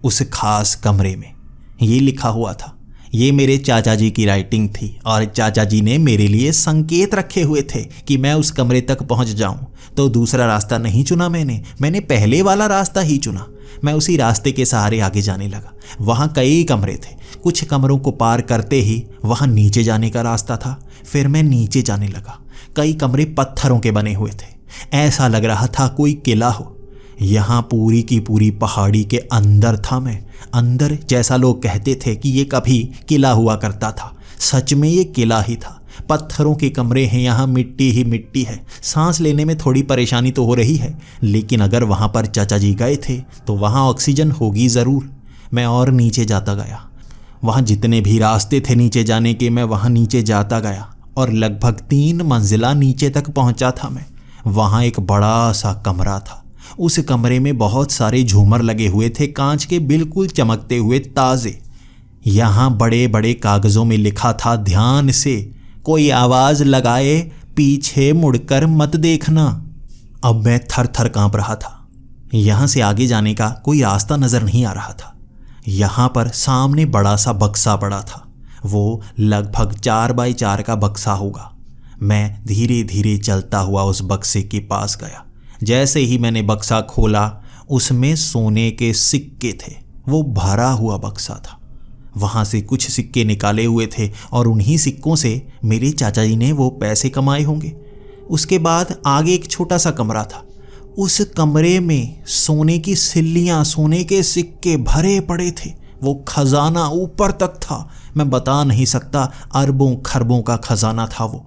उस खास कमरे में ये लिखा हुआ था। ये मेरे चाचा जी की राइटिंग थी और चाचा जी ने मेरे लिए संकेत रखे हुए थे कि मैं उस कमरे तक पहुंच जाऊं। तो दूसरा रास्ता नहीं चुना मैंने पहले वाला रास्ता ही चुना। मैं उसी रास्ते के सहारे आगे जाने लगा। वहाँ कई कमरे थे। कुछ कमरों को पार करते ही वहाँ नीचे जाने का रास्ता था। फिर मैं नीचे जाने लगा। कई कमरे पत्थरों के बने हुए थे, ऐसा लग रहा था कोई किला हो। यहाँ पूरी की पूरी पहाड़ी के अंदर था मैं, अंदर जैसा लोग कहते थे कि ये कभी किला हुआ करता था। सच में ये किला ही था। पत्थरों के कमरे हैं, यहाँ मिट्टी ही मिट्टी है। सांस लेने में थोड़ी परेशानी तो हो रही है, लेकिन अगर वहाँ पर चाचा जी गए थे तो वहाँ ऑक्सीजन होगी ज़रूर। मैं और नीचे जाता गया। वहाँ जितने भी रास्ते थे नीचे जाने के, मैं वहाँ नीचे जाता गया और लगभग 3 मंजिला नीचे तक पहुँचा था मैं। वहाँ एक बड़ा सा कमरा था। उस कमरे में बहुत सारे झूमर लगे हुए थे, कांच के, बिल्कुल चमकते हुए ताज़े। यहाँ बड़े बड़े कागज़ों में लिखा था, ध्यान से, कोई आवाज़ लगाए पीछे मुड़कर मत देखना। अब मैं थर थर काँप रहा था। यहाँ से आगे जाने का कोई रास्ता नज़र नहीं आ रहा था। यहाँ पर सामने बड़ा सा बक्सा पड़ा था। वो लगभग 4 बाई 4 का बक्सा होगा। मैं धीरे धीरे चलता हुआ उस बक्से के पास गया। जैसे ही मैंने बक्सा खोला, उसमें सोने के सिक्के थे। वो भरा हुआ बक्सा था। वहाँ से कुछ सिक्के निकाले हुए थे और उन्हीं सिक्कों से मेरे चाचा जी ने वो पैसे कमाए होंगे। उसके बाद आगे एक छोटा सा कमरा था। उस कमरे में सोने की सिल्लियाँ, सोने के सिक्के भरे पड़े थे। वो खजाना ऊपर तक था। मैं बता नहीं सकता, अरबों खरबों का खजाना था वो।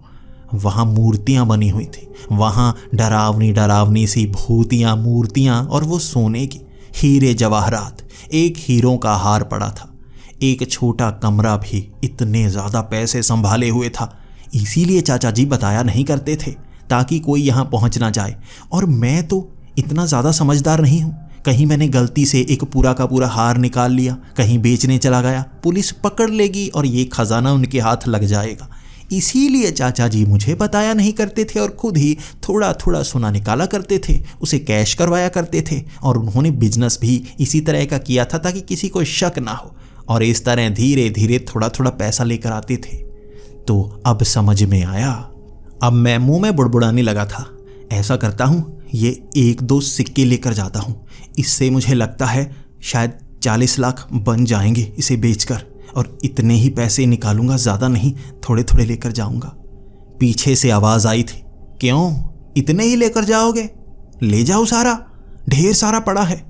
वहाँ मूर्तियाँ बनी हुई थी। वहाँ डरावनी डरावनी सी भूतियाँ, मूर्तियाँ, और वो सोने की, हीरे जवाहरात। एक हीरों का हार पड़ा था। एक छोटा कमरा भी इतने ज़्यादा पैसे संभाले हुए था। इसीलिए चाचा जी बताया नहीं करते थे, ताकि कोई यहाँ पहुँच ना जाए। और मैं तो इतना ज़्यादा समझदार नहीं हूँ। कहीं मैंने गलती से एक पूरा का पूरा हार निकाल लिया, कहीं बेचने चला गया, पुलिस पकड़ लेगी और ये खजाना उनके हाथ लग जाएगा। इसीलिए चाचा जी मुझे बताया नहीं करते थे और खुद ही थोड़ा थोड़ा सोना निकाला करते थे, उसे कैश करवाया करते थे। और उन्होंने बिजनेस भी इसी तरह का किया था ताकि किसी को शक ना हो। और इस तरह धीरे धीरे थोड़ा थोड़ा पैसा लेकर आते थे। तो अब समझ में आया। अब मैं मुंह में बुड़बुड़ाने लगा था। ऐसा करता हूँ, ये 1-2 सिक्के लेकर जाता हूँ। इससे मुझे लगता है शायद 40 लाख बन जाएंगे इसे बेचकर, और इतने ही पैसे निकालूंगा, ज़्यादा नहीं, थोड़े थोड़े लेकर जाऊंगा। पीछे से आवाज़ आई थी, क्यों इतने ही लेकर जाओगे? ले जाओ सारा, ढेर सारा पड़ा है।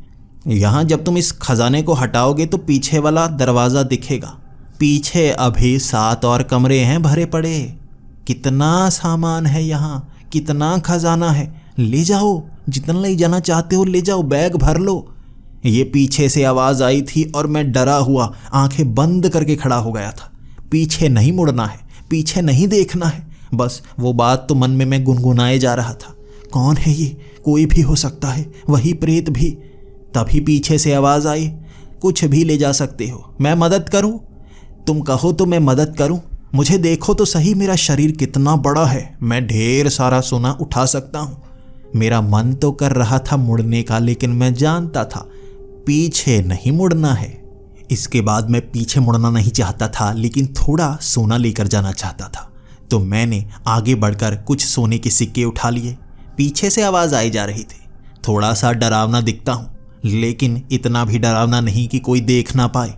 यहाँ जब तुम इस खजाने को हटाओगे तो पीछे वाला दरवाज़ा दिखेगा। पीछे अभी 7 और कमरे हैं भरे पड़े। कितना सामान है यहाँ, कितना खजाना है। ले जाओ, जितना ले जाना चाहते हो ले जाओ, बैग भर लो। ये पीछे से आवाज़ आई थी और मैं डरा हुआ आंखें बंद करके खड़ा हो गया था। पीछे नहीं मुड़ना है, पीछे नहीं देखना है। बस वो बात तो मन में मैं गुनगुनाए जा रहा था। कौन है ये? कोई भी हो सकता है, वही प्रेत भी। तभी पीछे से आवाज़ आई, कुछ भी ले जा सकते हो, मैं मदद करूं? तुम कहो तो मैं मदद करूं। मुझे देखो तो सही, मेरा शरीर कितना बड़ा है, मैं ढेर सारा सोना उठा सकता हूं। मेरा मन तो कर रहा था मुड़ने का, लेकिन मैं जानता था पीछे नहीं मुड़ना है। इसके बाद मैं पीछे मुड़ना नहीं चाहता था, लेकिन थोड़ा सोना लेकर जाना चाहता था। तो मैंने आगे बढ़कर कुछ सोने के सिक्के उठा लिए। पीछे से आवाज़ आई जा रही थी। थोड़ा सा डरावना दिखता हूँ, लेकिन इतना भी डरावना नहीं कि कोई देख ना पाए।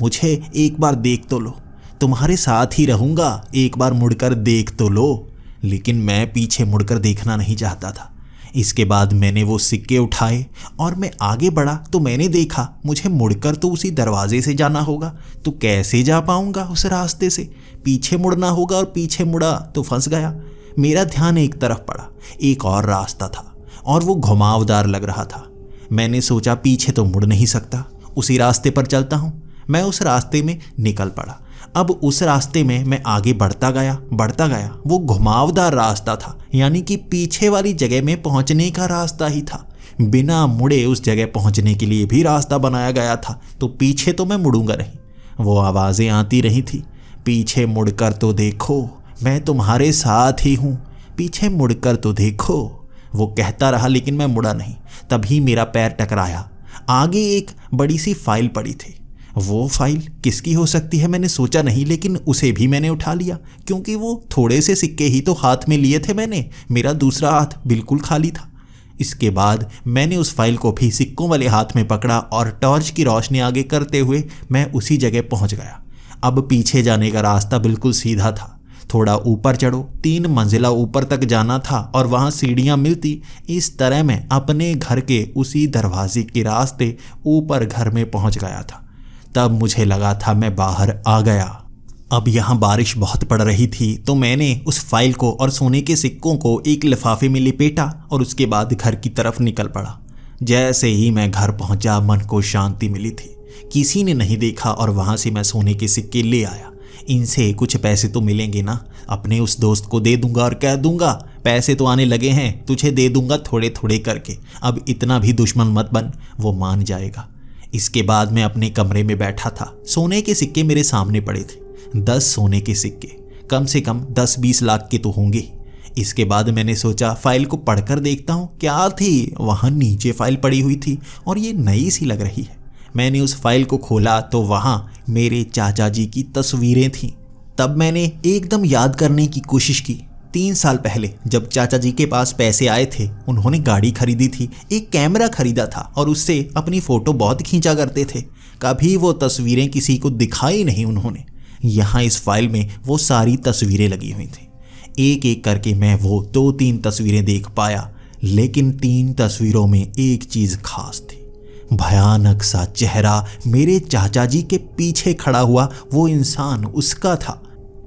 मुझे एक बार देख तो लो, तुम्हारे साथ ही रहूँगा, एक बार मुड़कर देख तो लो। लेकिन मैं पीछे मुड़कर देखना नहीं चाहता था। इसके बाद मैंने वो सिक्के उठाए और मैं आगे बढ़ा तो मैंने देखा मुझे मुड़कर तो उसी दरवाजे से जाना होगा। तो कैसे जा पाऊँगा उस रास्ते से? पीछे मुड़ना होगा, और पीछे मुड़ा तो फंस गया। मेरा ध्यान एक तरफ पड़ा, एक और रास्ता था और वो घुमावदार लग रहा था। मैंने सोचा पीछे तो मुड़ नहीं सकता, उसी रास्ते पर चलता हूँ। मैं उस रास्ते में निकल पड़ा। अब उस रास्ते में मैं आगे बढ़ता गया। वो घुमावदार रास्ता था, यानी कि पीछे वाली जगह में पहुंचने का रास्ता ही था। बिना मुड़े उस जगह पहुंचने के लिए भी रास्ता बनाया गया था, तो पीछे तो मैं मुड़ूंगा नहीं। वो आवाज़ें आती रही थी, पीछे मुड़कर तो देखो, मैं तुम्हारे साथ ही हूँ, पीछे मुड़कर तो देखो। वो कहता रहा, लेकिन मैं मुड़ा नहीं। तभी मेरा पैर टकराया। आगे एक बड़ी सी फाइल पड़ी थी। वो फाइल किसकी हो सकती है मैंने सोचा नहीं, लेकिन उसे भी मैंने उठा लिया, क्योंकि वो थोड़े से सिक्के ही तो हाथ में लिए थे मैंने। मेरा दूसरा हाथ बिल्कुल खाली था। इसके बाद मैंने उस फाइल को भी सिक्कों वाले हाथ में पकड़ा और टॉर्च की रोशनी आगे करते हुए मैं उसी जगह पहुंच गया। अब पीछे जाने का रास्ता बिल्कुल सीधा था। थोड़ा ऊपर चढ़ो, 3 मंजिला ऊपर तक जाना था और वहाँ सीढ़ियाँ मिलती। इस तरह मैं अपने घर के उसी दरवाजे के रास्ते ऊपर घर में पहुँच गया था। तब मुझे लगा था मैं बाहर आ गया। अब यहाँ बारिश बहुत पड़ रही थी, तो मैंने उस फाइल को और सोने के सिक्कों को एक लिफाफे में लपेटा और उसके बाद घर की तरफ निकल पड़ा। जैसे ही मैं घर पहुँचा, मन को शांति मिली थी। किसी ने नहीं देखा और वहाँ से मैं सोने के सिक्के ले आया। इनसे कुछ पैसे तो मिलेंगे ना, अपने उस दोस्त को दे दूंगा और कह दूंगा पैसे तो आने लगे हैं, तुझे दे दूंगा थोड़े थोड़े करके, अब इतना भी दुश्मन मत बन। वो मान जाएगा। इसके बाद मैं अपने कमरे में बैठा था। सोने के सिक्के मेरे सामने पड़े थे, 10 सोने के सिक्के, कम से कम 10-20 लाख के तो होंगे। इसके बाद मैंने सोचा फाइल को पढ़कर देखता हूँ क्या थी। वहाँ नीचे फाइल पड़ी हुई थी और ये नई सी लग रही है। मैंने उस फाइल को खोला तो वहाँ मेरे चाचा जी की तस्वीरें थीं। तब मैंने एकदम याद करने की कोशिश की। 3 साल पहले जब चाचा जी के पास पैसे आए थे, उन्होंने गाड़ी खरीदी थी, एक कैमरा खरीदा था और उससे अपनी फ़ोटो बहुत खींचा करते थे। कभी वो तस्वीरें किसी को दिखाई नहीं उन्होंने। यहाँ इस फाइल में वो सारी तस्वीरें लगी हुई थी। एक एक करके मैं वो 2-3 तस्वीरें देख पाया, लेकिन 3 तस्वीरों में एक चीज़ खास थी। भयानक सा चेहरा मेरे चाचा जी के पीछे खड़ा हुआ वो इंसान उसका था।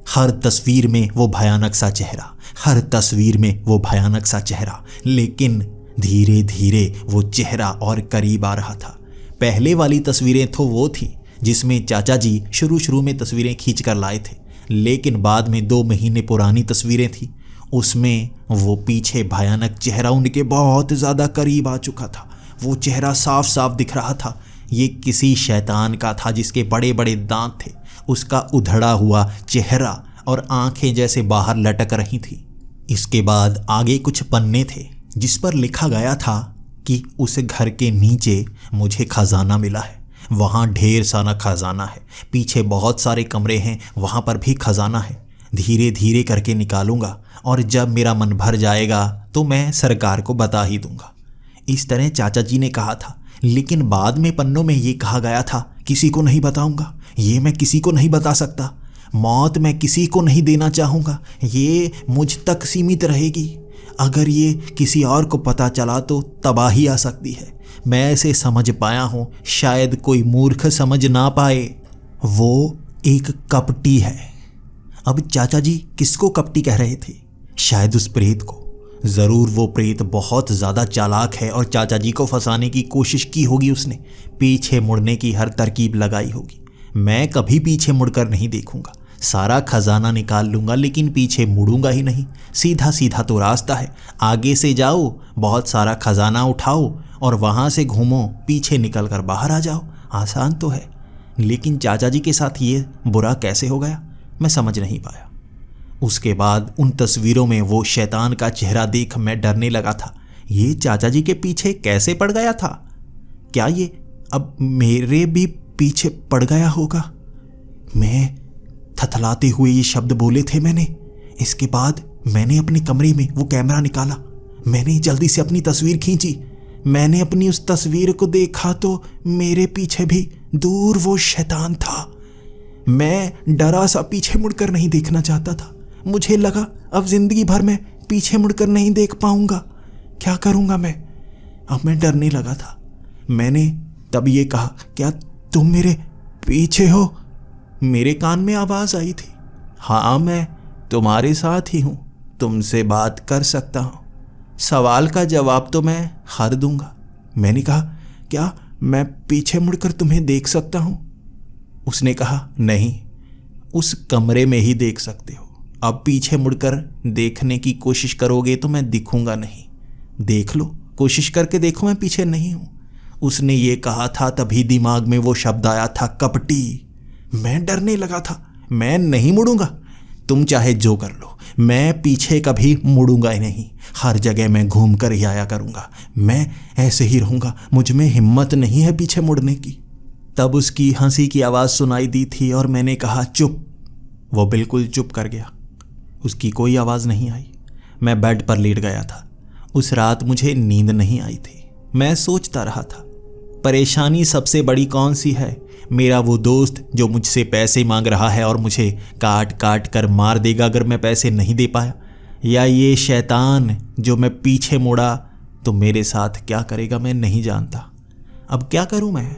हर तस्वीर में वो भयानक सा चेहरा, हर तस्वीर में वो भयानक सा चेहरा, लेकिन धीरे धीरे वो चेहरा और करीब आ रहा था। पहले वाली तस्वीरें तो वो थी जिसमें चाचा जी शुरू में तस्वीरें खींच कर लाए थे, लेकिन बाद में 2 महीने पुरानी तस्वीरें थी, उसमें वो पीछे भयानक चेहरा उनके बहुत ज़्यादा करीब आ चुका था। वो चेहरा साफ साफ दिख रहा था। ये किसी शैतान का था जिसके बड़े बड़े दांत थे, उसका उधड़ा हुआ चेहरा और आंखें जैसे बाहर लटक रही थी। इसके बाद आगे कुछ पन्ने थे जिस पर लिखा गया था कि उस घर के नीचे मुझे खजाना मिला है, वहाँ ढेर सारा खजाना है, पीछे बहुत सारे कमरे हैं, वहाँ पर भी खजाना है, धीरे धीरे करके निकालूंगा और जब मेरा मन भर जाएगा तो मैं सरकार को बता ही दूंगा। इस तरह चाचा जी ने कहा था, लेकिन बाद में पन्नों में ये कहा गया था किसी को नहीं बताऊंगा, ये मैं किसी को नहीं बता सकता, मौत मैं किसी को नहीं देना चाहूँगा, ये मुझ तक सीमित रहेगी, अगर ये किसी और को पता चला तो तबाही आ सकती है। मैं ऐसे समझ पाया हूँ, शायद कोई मूर्ख समझ ना पाए, वो एक कपटी है। अब चाचा जी किसको कपटी कह रहे थे? शायद उस प्रेत को। ज़रूर वो प्रेत बहुत ज़्यादा चालाक है और चाचा जी को फंसाने की कोशिश की होगी उसने, पीछे मुड़ने की हर तरकीब लगाई होगी। मैं कभी पीछे मुड़कर नहीं देखूंगा, सारा खजाना निकाल लूँगा, लेकिन पीछे मुड़ूंगा ही नहीं। सीधा सीधा तो रास्ता है, आगे से जाओ, बहुत सारा खजाना उठाओ और वहाँ से घूमो, पीछे निकल कर बाहर आ जाओ। आसान तो है, लेकिन चाचा जी के साथ ये बुरा कैसे हो गया, मैं समझ नहीं पाया। उसके बाद उन तस्वीरों में वो शैतान का चेहरा देख मैं डरने लगा था। ये चाचा जी के पीछे कैसे पड़ गया था? क्या ये अब मेरे भी पीछे पड़ गया होगा? मैं थथलाते हुए ये शब्द बोले थे मैंने। इसके बाद मैंने अपने कमरे में वो कैमरा निकाला, मैंने जल्दी से अपनी तस्वीर खींची। मैंने अपनी उस तस्वीर को देखा तो मेरे पीछे भी दूर वो शैतान था। मैं डरा सा पीछे मुड़कर नहीं देखना चाहता था। मुझे लगा अब जिंदगी भर मैं पीछे मुड़कर नहीं देख पाऊंगा, क्या करूंगा मैं? अब मैं डरने लगा था। मैंने तब ये कहा, क्या तुम मेरे पीछे हो? मेरे कान में आवाज़ आई थी, हाँ मैं तुम्हारे साथ ही हूँ, तुमसे बात कर सकता हूँ, सवाल का जवाब तो मैं हर दूंगा। मैंने कहा, क्या मैं पीछे मुड़कर तुम्हें देख सकता हूँ? उसने कहा, नहीं, उस कमरे में ही देख सकते हो। अब पीछे मुड़कर देखने की कोशिश करोगे तो मैं दिखूंगा नहीं। देख लो, कोशिश करके देखो, मैं पीछे नहीं हूँ। उसने ये कहा था, तभी दिमाग में वो शब्द आया था, कपटी। मैं डरने लगा था। मैं नहीं मुड़ूंगा, तुम चाहे जो कर लो, मैं पीछे कभी मुड़ूंगा ही नहीं। हर जगह मैं घूम कर ही आया करूंगा, मैं ऐसे ही रहूंगा, मुझ में हिम्मत नहीं है पीछे मुड़ने की। तब उसकी हंसी की आवाज़ सुनाई दी थी और मैंने कहा, चुप। वो बिल्कुल चुप कर गया, उसकी कोई आवाज़ नहीं आई। मैं बेड पर लेट गया था। उस रात मुझे नींद नहीं आई थी। मैं सोचता रहा था, परेशानी सबसे बड़ी कौन सी है? मेरा वो दोस्त जो मुझसे पैसे मांग रहा है और मुझे काट काट कर मार देगा अगर मैं पैसे नहीं दे पाया, या ये शैतान जो मैं पीछे मुड़ा तो मेरे साथ क्या करेगा मैं नहीं जानता। अब क्या करूं मैं?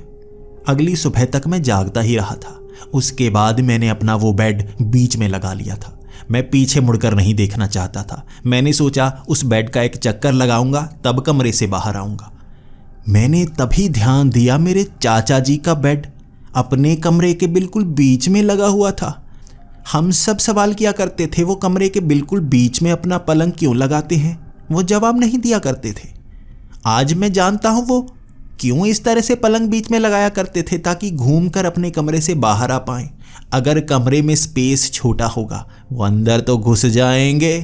अगली सुबह तक मैं जागता ही रहा था। उसके बाद मैंने अपना वो बेड बीच में लगा लिया था। मैं पीछे मुड़कर नहीं देखना चाहता था। मैंने सोचा उस बेड का एक चक्कर लगाऊंगा, तब कमरे से बाहर आऊंगा। मैंने तभी ध्यान दिया, मेरे चाचा जी का बेड अपने कमरे के बिल्कुल बीच में लगा हुआ था। हम सब सवाल किया करते थे, वो कमरे के बिल्कुल बीच में अपना पलंग क्यों लगाते हैं? वो जवाब नहीं दिया करते थे। आज मैं जानता हूँ वो क्यों इस तरह से पलंग बीच में लगाया करते थे, ताकि घूमकर अपने कमरे से बाहर आ पाएं। अगर कमरे में स्पेस छोटा होगा, वो अंदर तो घुस जाएंगे,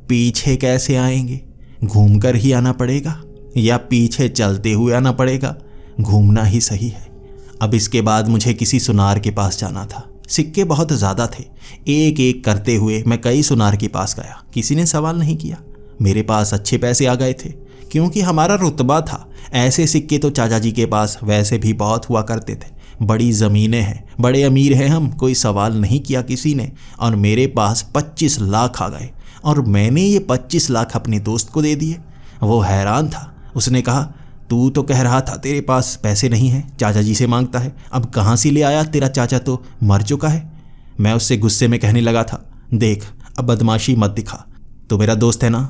पीछे कैसे आएंगे? घूमकर ही आना पड़ेगा या पीछे चलते हुए आना पड़ेगा? घूमना ही सही है। अब इसके बाद मुझे किसी सुनार के पास जाना था। सिक्के बहुत ज़्यादा थे। एक एक करते हुए मैं कई सुनार के पास गया, किसी ने सवाल नहीं किया। मेरे पास अच्छे पैसे आ गए थे क्योंकि हमारा रुतबा था। ऐसे सिक्के तो चाचा जी के पास वैसे भी बहुत हुआ करते थे। बड़ी ज़मीनें हैं, बड़े अमीर हैं हम, कोई सवाल नहीं किया किसी ने। और मेरे पास 25 लाख आ गए और मैंने ये 25 लाख अपने दोस्त को दे दिए। वो हैरान था। उसने कहा, तू तो कह रहा था तेरे पास पैसे नहीं हैं, चाचा जी से मांगता है, अब कहाँ से ले आया? तेरा चाचा तो मर चुका है। मैं उससे गुस्से में कहने लगा था, देख अब बदमाशी मत दिखा, तो मेरा दोस्त है ना,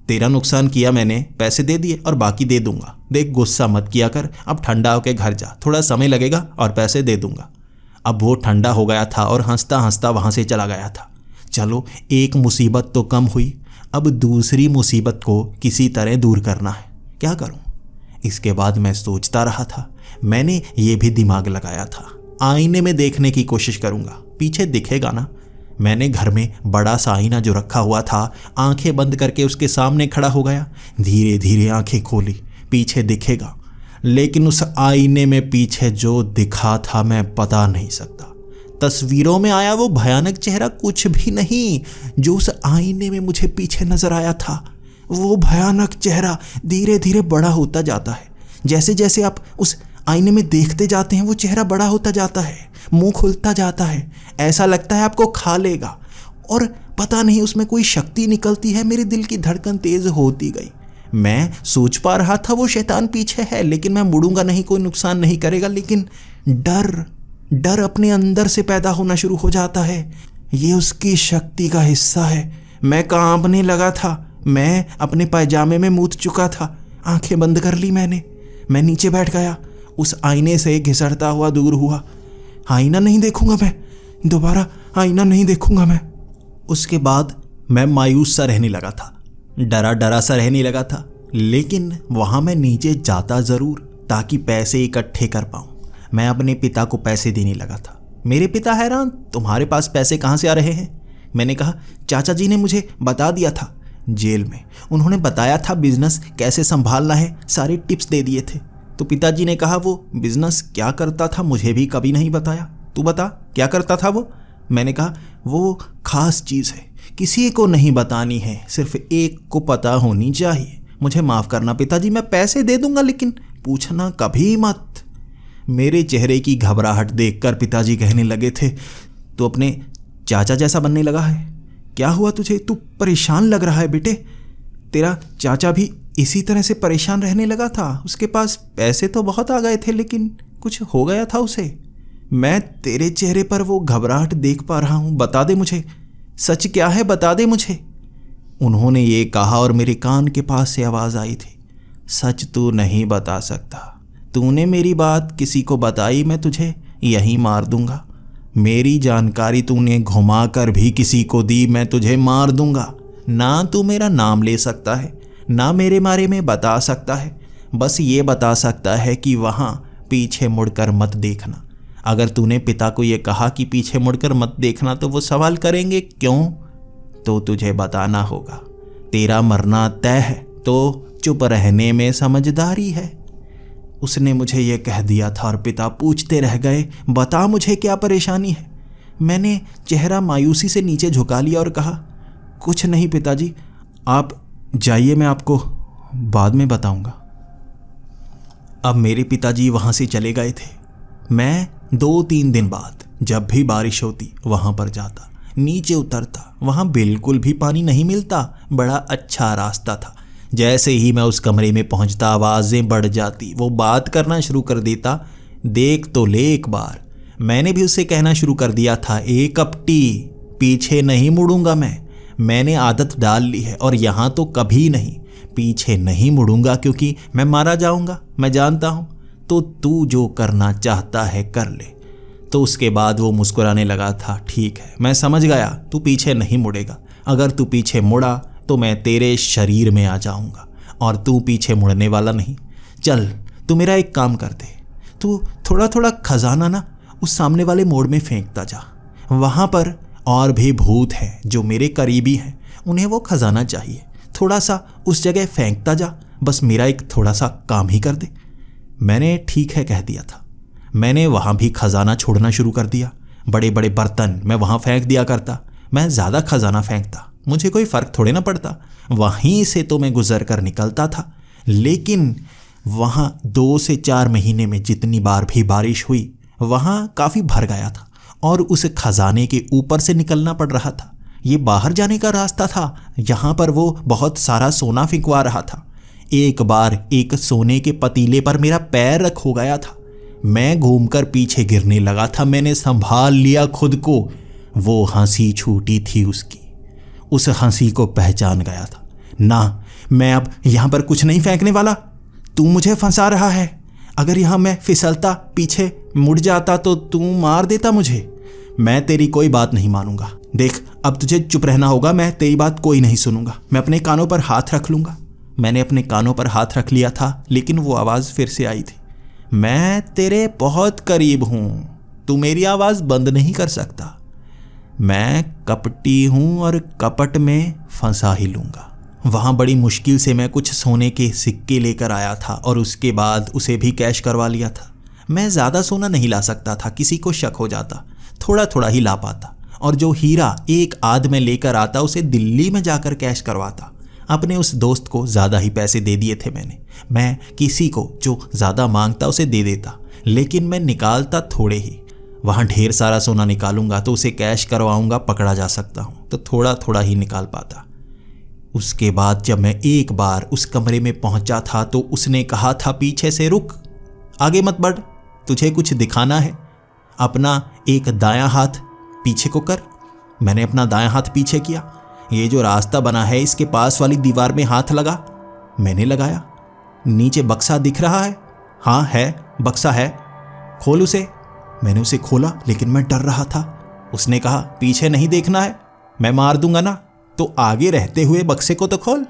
तेरा नुकसान किया मैंने, पैसे दे दिए और बाकी दे दूंगा। देख गुस्सा मत किया कर, अब ठंडा होकर घर जा, थोड़ा समय लगेगा और पैसे दे दूंगा। अब वो ठंडा हो गया था और हंसता हंसता वहाँ से चला गया था। चलो एक मुसीबत तो कम हुई, अब दूसरी मुसीबत को किसी तरह दूर करना है, क्या करूं? इसके बाद मैं सोचता रहा था। मैंने ये भी दिमाग लगाया था, आईने में देखने की कोशिश करूंगा, पीछे दिखेगा ना। मैंने घर में बड़ा सा आईना जो रखा हुआ था, आंखें बंद करके उसके सामने खड़ा हो गया। धीरे धीरे आंखें खोली, पीछे दिखेगा। लेकिन उस आईने में पीछे जो दिखा था मैं बता नहीं सकता। तस्वीरों में आया वो भयानक चेहरा कुछ भी नहीं जो उस आईने में मुझे पीछे नजर आया था। वो भयानक चेहरा धीरे धीरे बड़ा होता जाता है। जैसे जैसे आप उस आईने में देखते जाते हैं वो चेहरा बड़ा होता जाता है, मुंह खुलता जाता है, ऐसा लगता है आपको खा लेगा। और पता नहीं उसमें कोई शक्ति निकलती है। मेरे दिल की धड़कन तेज होती गई। मैं सोच पा रहा था वो शैतान पीछे है, लेकिन मैं मुड़ूंगा नहीं, कोई नुकसान नहीं करेगा। लेकिन डर अपने अंदर से पैदा होना शुरू हो जाता है। ये उसकी शक्ति का हिस्सा है। मैं कांपने लगा था। मैं अपने पायजामे में मूत चुका था। आंखें बंद कर ली मैंने। मैं नीचे बैठ गया, उस आईने से घिसटता हुआ दूर हुआ। आईना नहीं देखूंगा मैं, दोबारा आईना नहीं देखूंगा मैं। उसके बाद मैं मायूस सा रहने लगा था, डरा डरा सा रहने लगा था, लेकिन वहां मैं नीचे जाता जरूर ताकि पैसे इकट्ठे कर पाऊं। मैं अपने पिता को पैसे देने लगा था। मेरे पिता हैरान, तुम्हारे पास पैसे कहाँ से आ रहे हैं? मैंने कहा, चाचा जी ने मुझे बता दिया था जेल में, उन्होंने बताया था बिजनेस कैसे संभालना है, सारे टिप्स दे दिए थे। तो पिताजी ने कहा, वो बिजनेस क्या करता था मुझे भी कभी नहीं बताया, तू बता क्या करता था वो? मैंने कहा, वो खास चीज़ है, किसी को नहीं बतानी है, सिर्फ एक को पता होनी चाहिए। मुझे माफ़ करना पिताजी, मैं पैसे दे दूंगा लेकिन पूछना कभी मत। मेरे चेहरे की घबराहट देखकर पिताजी कहने लगे थे, तू अपने चाचा जैसा बनने लगा है, क्या हुआ तुझे? तू परेशान लग रहा है बेटे। तेरा चाचा भी इसी तरह से परेशान रहने लगा था, उसके पास पैसे तो बहुत आ गए थे लेकिन कुछ हो गया था उसे। मैं तेरे चेहरे पर वो घबराहट देख पा रहा हूँ, बता दे मुझे सच क्या है, बता दे मुझे। उन्होंने ये कहा और मेरे कान के पास से आवाज़ आई थी, सच तू नहीं बता सकता, तूने मेरी बात किसी को बताई मैं तुझे यहीं मार दूंगा। मेरी जानकारी तूने घुमा कर भी किसी को दी मैं तुझे मार दूंगा। ना तू मेरा नाम ले सकता है, ना मेरे बारे में बता सकता है, बस ये बता सकता है कि वहाँ पीछे मुड़कर मत देखना। अगर तूने पिता को ये कहा कि पीछे मुड़कर मत देखना तो वो सवाल करेंगे क्यों, तो तुझे बताना होगा। तेरा मरना तय है तो चुप रहने में समझदारी है। उसने मुझे ये कह दिया था और पिता पूछते रह गए, बता मुझे क्या परेशानी है। मैंने चेहरा मायूसी से नीचे झुका लिया और कहा, कुछ नहीं पिताजी, आप जाइए, मैं आपको बाद में बताऊंगा। अब मेरे पिताजी वहाँ से चले गए थे। मैं 2-3 दिन बाद जब भी बारिश होती वहाँ पर जाता, नीचे उतरता, वहाँ बिल्कुल भी पानी नहीं मिलता, बड़ा अच्छा रास्ता था। जैसे ही मैं उस कमरे में पहुँचता आवाज़ें बढ़ जाती, वो बात करना शुरू कर देता, देख तो ले एक बार। मैंने भी उससे कहना शुरू कर दिया था, एक कप टी, पीछे नहीं मुड़ूंगा मैंने आदत डाल ली है और यहाँ तो कभी नहीं, पीछे नहीं मुड़ूंगा क्योंकि मैं मारा जाऊंगा, मैं जानता हूँ। तो तू जो करना चाहता है कर ले। तो उसके बाद वो मुस्कुराने लगा था, ठीक है मैं समझ गया, तू पीछे नहीं मुड़ेगा, अगर तू पीछे मुड़ा तो मैं तेरे शरीर में आ जाऊंगा और तू पीछे मुड़ने वाला नहीं। चल तू मेरा एक काम कर दे, तू थोड़ा थोड़ा खजाना ना उस सामने वाले मोड़ में फेंकता जा, वहाँ पर और भी भूत हैं जो मेरे करीबी हैं, उन्हें वो खजाना चाहिए, थोड़ा सा उस जगह फेंकता जा, बस मेरा एक थोड़ा सा काम ही कर दे। मैंने ठीक है कह दिया था। मैंने वहाँ भी खजाना छोड़ना शुरू कर दिया। बड़े बड़े बर्तन मैं वहाँ फेंक दिया करता। मैं ज़्यादा खजाना फेंकता, मुझे कोई फ़र्क थोड़े ना पड़ता, वहीं से तो मैं गुजर कर निकलता था। लेकिन वहाँ 2 से 4 महीने में जितनी बार भी बारिश हुई वहाँ काफ़ी भर गया था और उस खजाने के ऊपर से निकलना पड़ रहा था। ये बाहर जाने का रास्ता था, यहाँ पर वो बहुत सारा सोना फेंकवा रहा था। एक बार एक सोने के पतीले पर मेरा पैर रख हो गया था, मैं घूमकर पीछे गिरने लगा था। मैंने संभाल लिया खुद को। वो हंसी छूटी थी उसकी, उस हंसी को पहचान गया था। ना, मैं अब यहाँ पर कुछ नहीं फेंकने वाला, तू मुझे फंसा रहा है। अगर यहाँ मैं फिसलता पीछे मुड़ जाता तो तू मार देता मुझे। मैं तेरी कोई बात नहीं मानूंगा। देख अब तुझे चुप रहना होगा, मैं तेरी बात कोई नहीं सुनूंगा। मैं अपने कानों पर हाथ रख लूँगा। मैंने अपने कानों पर हाथ रख लिया था लेकिन वो आवाज़ फिर से आई थी, मैं तेरे बहुत करीब हूँ, तू मेरी आवाज़ बंद नहीं कर सकता। मैं कपटी हूँ और कपट में फंसा ही लूँगा। वहाँ बड़ी मुश्किल से मैं कुछ सोने के सिक्के लेकर आया था और उसके बाद उसे भी कैश करवा लिया था। मैं ज़्यादा सोना नहीं ला सकता था, किसी को शक हो जाता, थोड़ा थोड़ा ही ला पाता। और जो हीरा एक आध में लेकर आता उसे दिल्ली में जाकर कैश करवाता। अपने उस दोस्त को ज़्यादा ही पैसे दे दिए थे मैंने। मैं किसी को जो ज़्यादा मांगता उसे दे देता, लेकिन मैं निकालता थोड़े ही। वहाँ ढेर सारा सोना निकालूंगा तो उसे कैश करवाऊंगा, पकड़ा जा सकता हूँ, तो थोड़ा थोड़ा ही निकाल पाता। उसके बाद जब मैं एक बार उस कमरे में पहुंचा था तो उसने कहा था, पीछे से रुक, आगे मत बढ़, तुझे कुछ दिखाना है, अपना एक दायां हाथ पीछे को कर। मैंने अपना दायां हाथ पीछे किया। ये जो रास्ता बना है इसके पास वाली दीवार में हाथ लगा। मैंने लगाया। नीचे बक्सा दिख रहा है? हाँ है, बक्सा है, खोल उसे। मैंने उसे खोला लेकिन मैं डर रहा था। उसने कहा, पीछे नहीं देखना है, मैं मार दूंगा ना, तो आगे रहते हुए बक्से को तो खोल।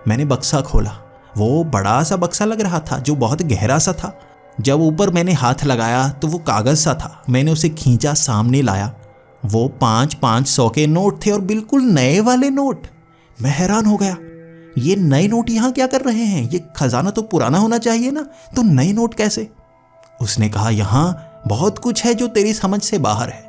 मैंने बक्सा खोला। वो बड़ा सा बक्सा लग रहा था जो बहुत गहरा सा था। जब ऊपर मैंने हाथ लगाया तो वो कागज सा था। मैंने उसे खींचा, सामने लाया। वो 500 के नोट थे और बिल्कुल नए वाले नोट। मैं हैरान हो गया, ये नए नोट यहाँ क्या कर रहे हैं? ये खजाना तो पुराना होना चाहिए ना, तो नए नोट कैसे? उसने कहा, यहाँ बहुत कुछ है जो तेरी समझ से बाहर है।